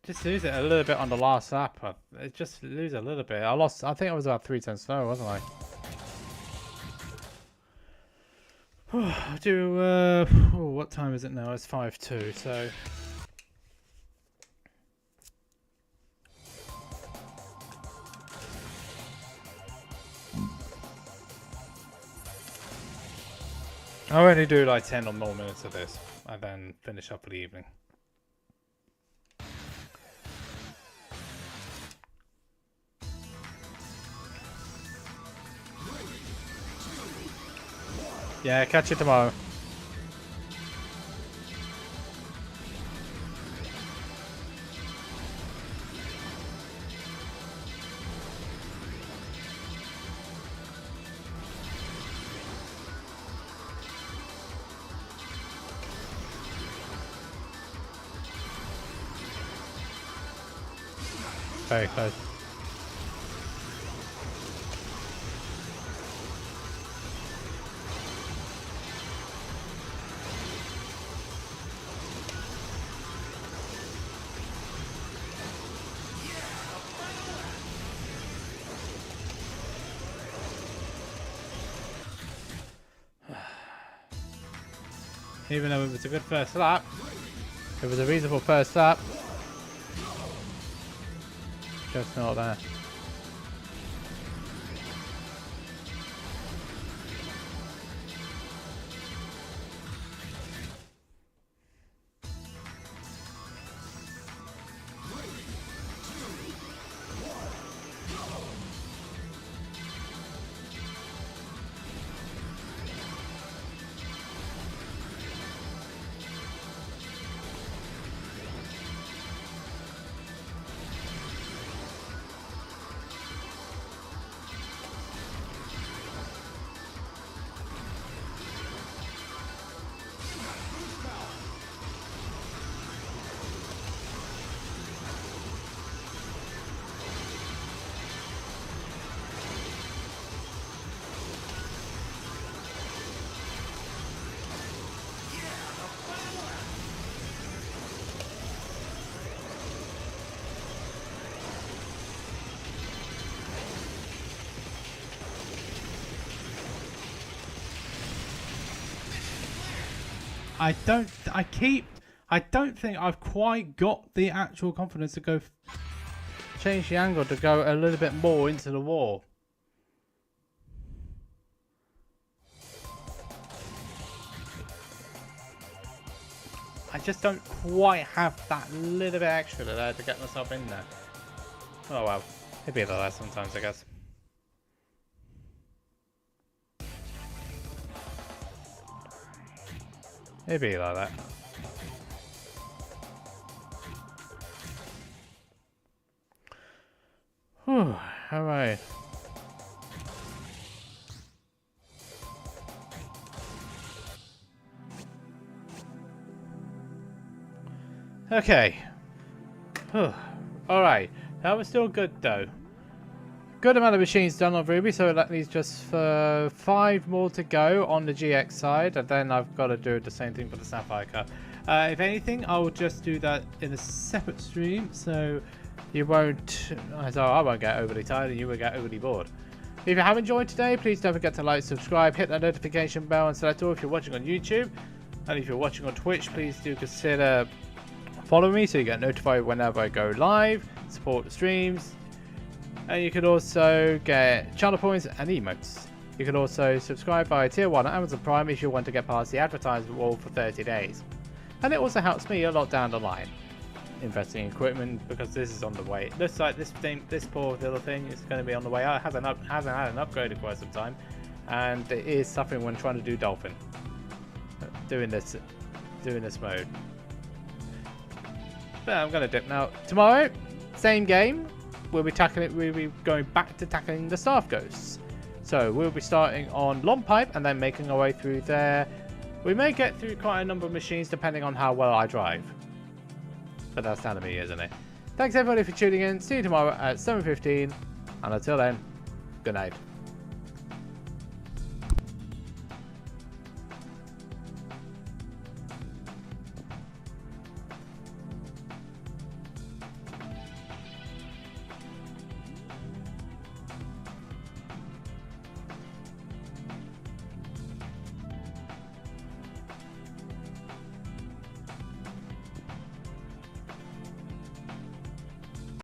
Just lose it a little bit on the last lap. Just lose a little bit. I think I was about 3 times slow, wasn't I? What time is it now? It's 5:02, so... I'll only do like 10 or more minutes of this, and then finish up for the evening. Yeah, catch you tomorrow. Very close. Even though it was a good first lap, it was a reasonable first lap. Just not there. I don't think I've quite got the actual confidence to go change the angle to go a little bit more into the wall. I just don't quite have that little bit extra there to get myself in there. Oh well, it'd be like that sometimes, I guess. It'd be like that. Whew, alright. Okay. Alright. That was still good though. Good amount of machines done on Ruby, so that leaves just 5 more to go on the GX side, and then I've got to do the same thing for the Sapphire car. If anything, I'll just do that in a separate stream, so you won't, so I won't get overly tired and you won't get overly bored. If you have enjoyed today, please don't forget to like, subscribe, hit that notification bell, and select all if you're watching on YouTube. And if you're watching on Twitch, please do consider following me so you get notified whenever I go live, support the streams. And you can also get channel points and emotes. You can also subscribe via tier 1 on Amazon Prime if you want to get past the advertisement wall for 30 days. And it also helps me a lot down the line investing in equipment, because this is on the way. It looks like this poor little thing is going to be on the way out. It hasn't had an upgrade in quite some time, and it is suffering when trying to do Dolphin. Doing this mode. But I'm going to dip now. Tomorrow, same game. We'll be going back to tackling the staff ghosts. So we'll be starting on Long Pipe and then making our way through there. We may get through quite a number of machines depending on how well I drive. But that's down to me, isn't it? Thanks everybody for tuning in. See you tomorrow at 7:15. And until then, good night.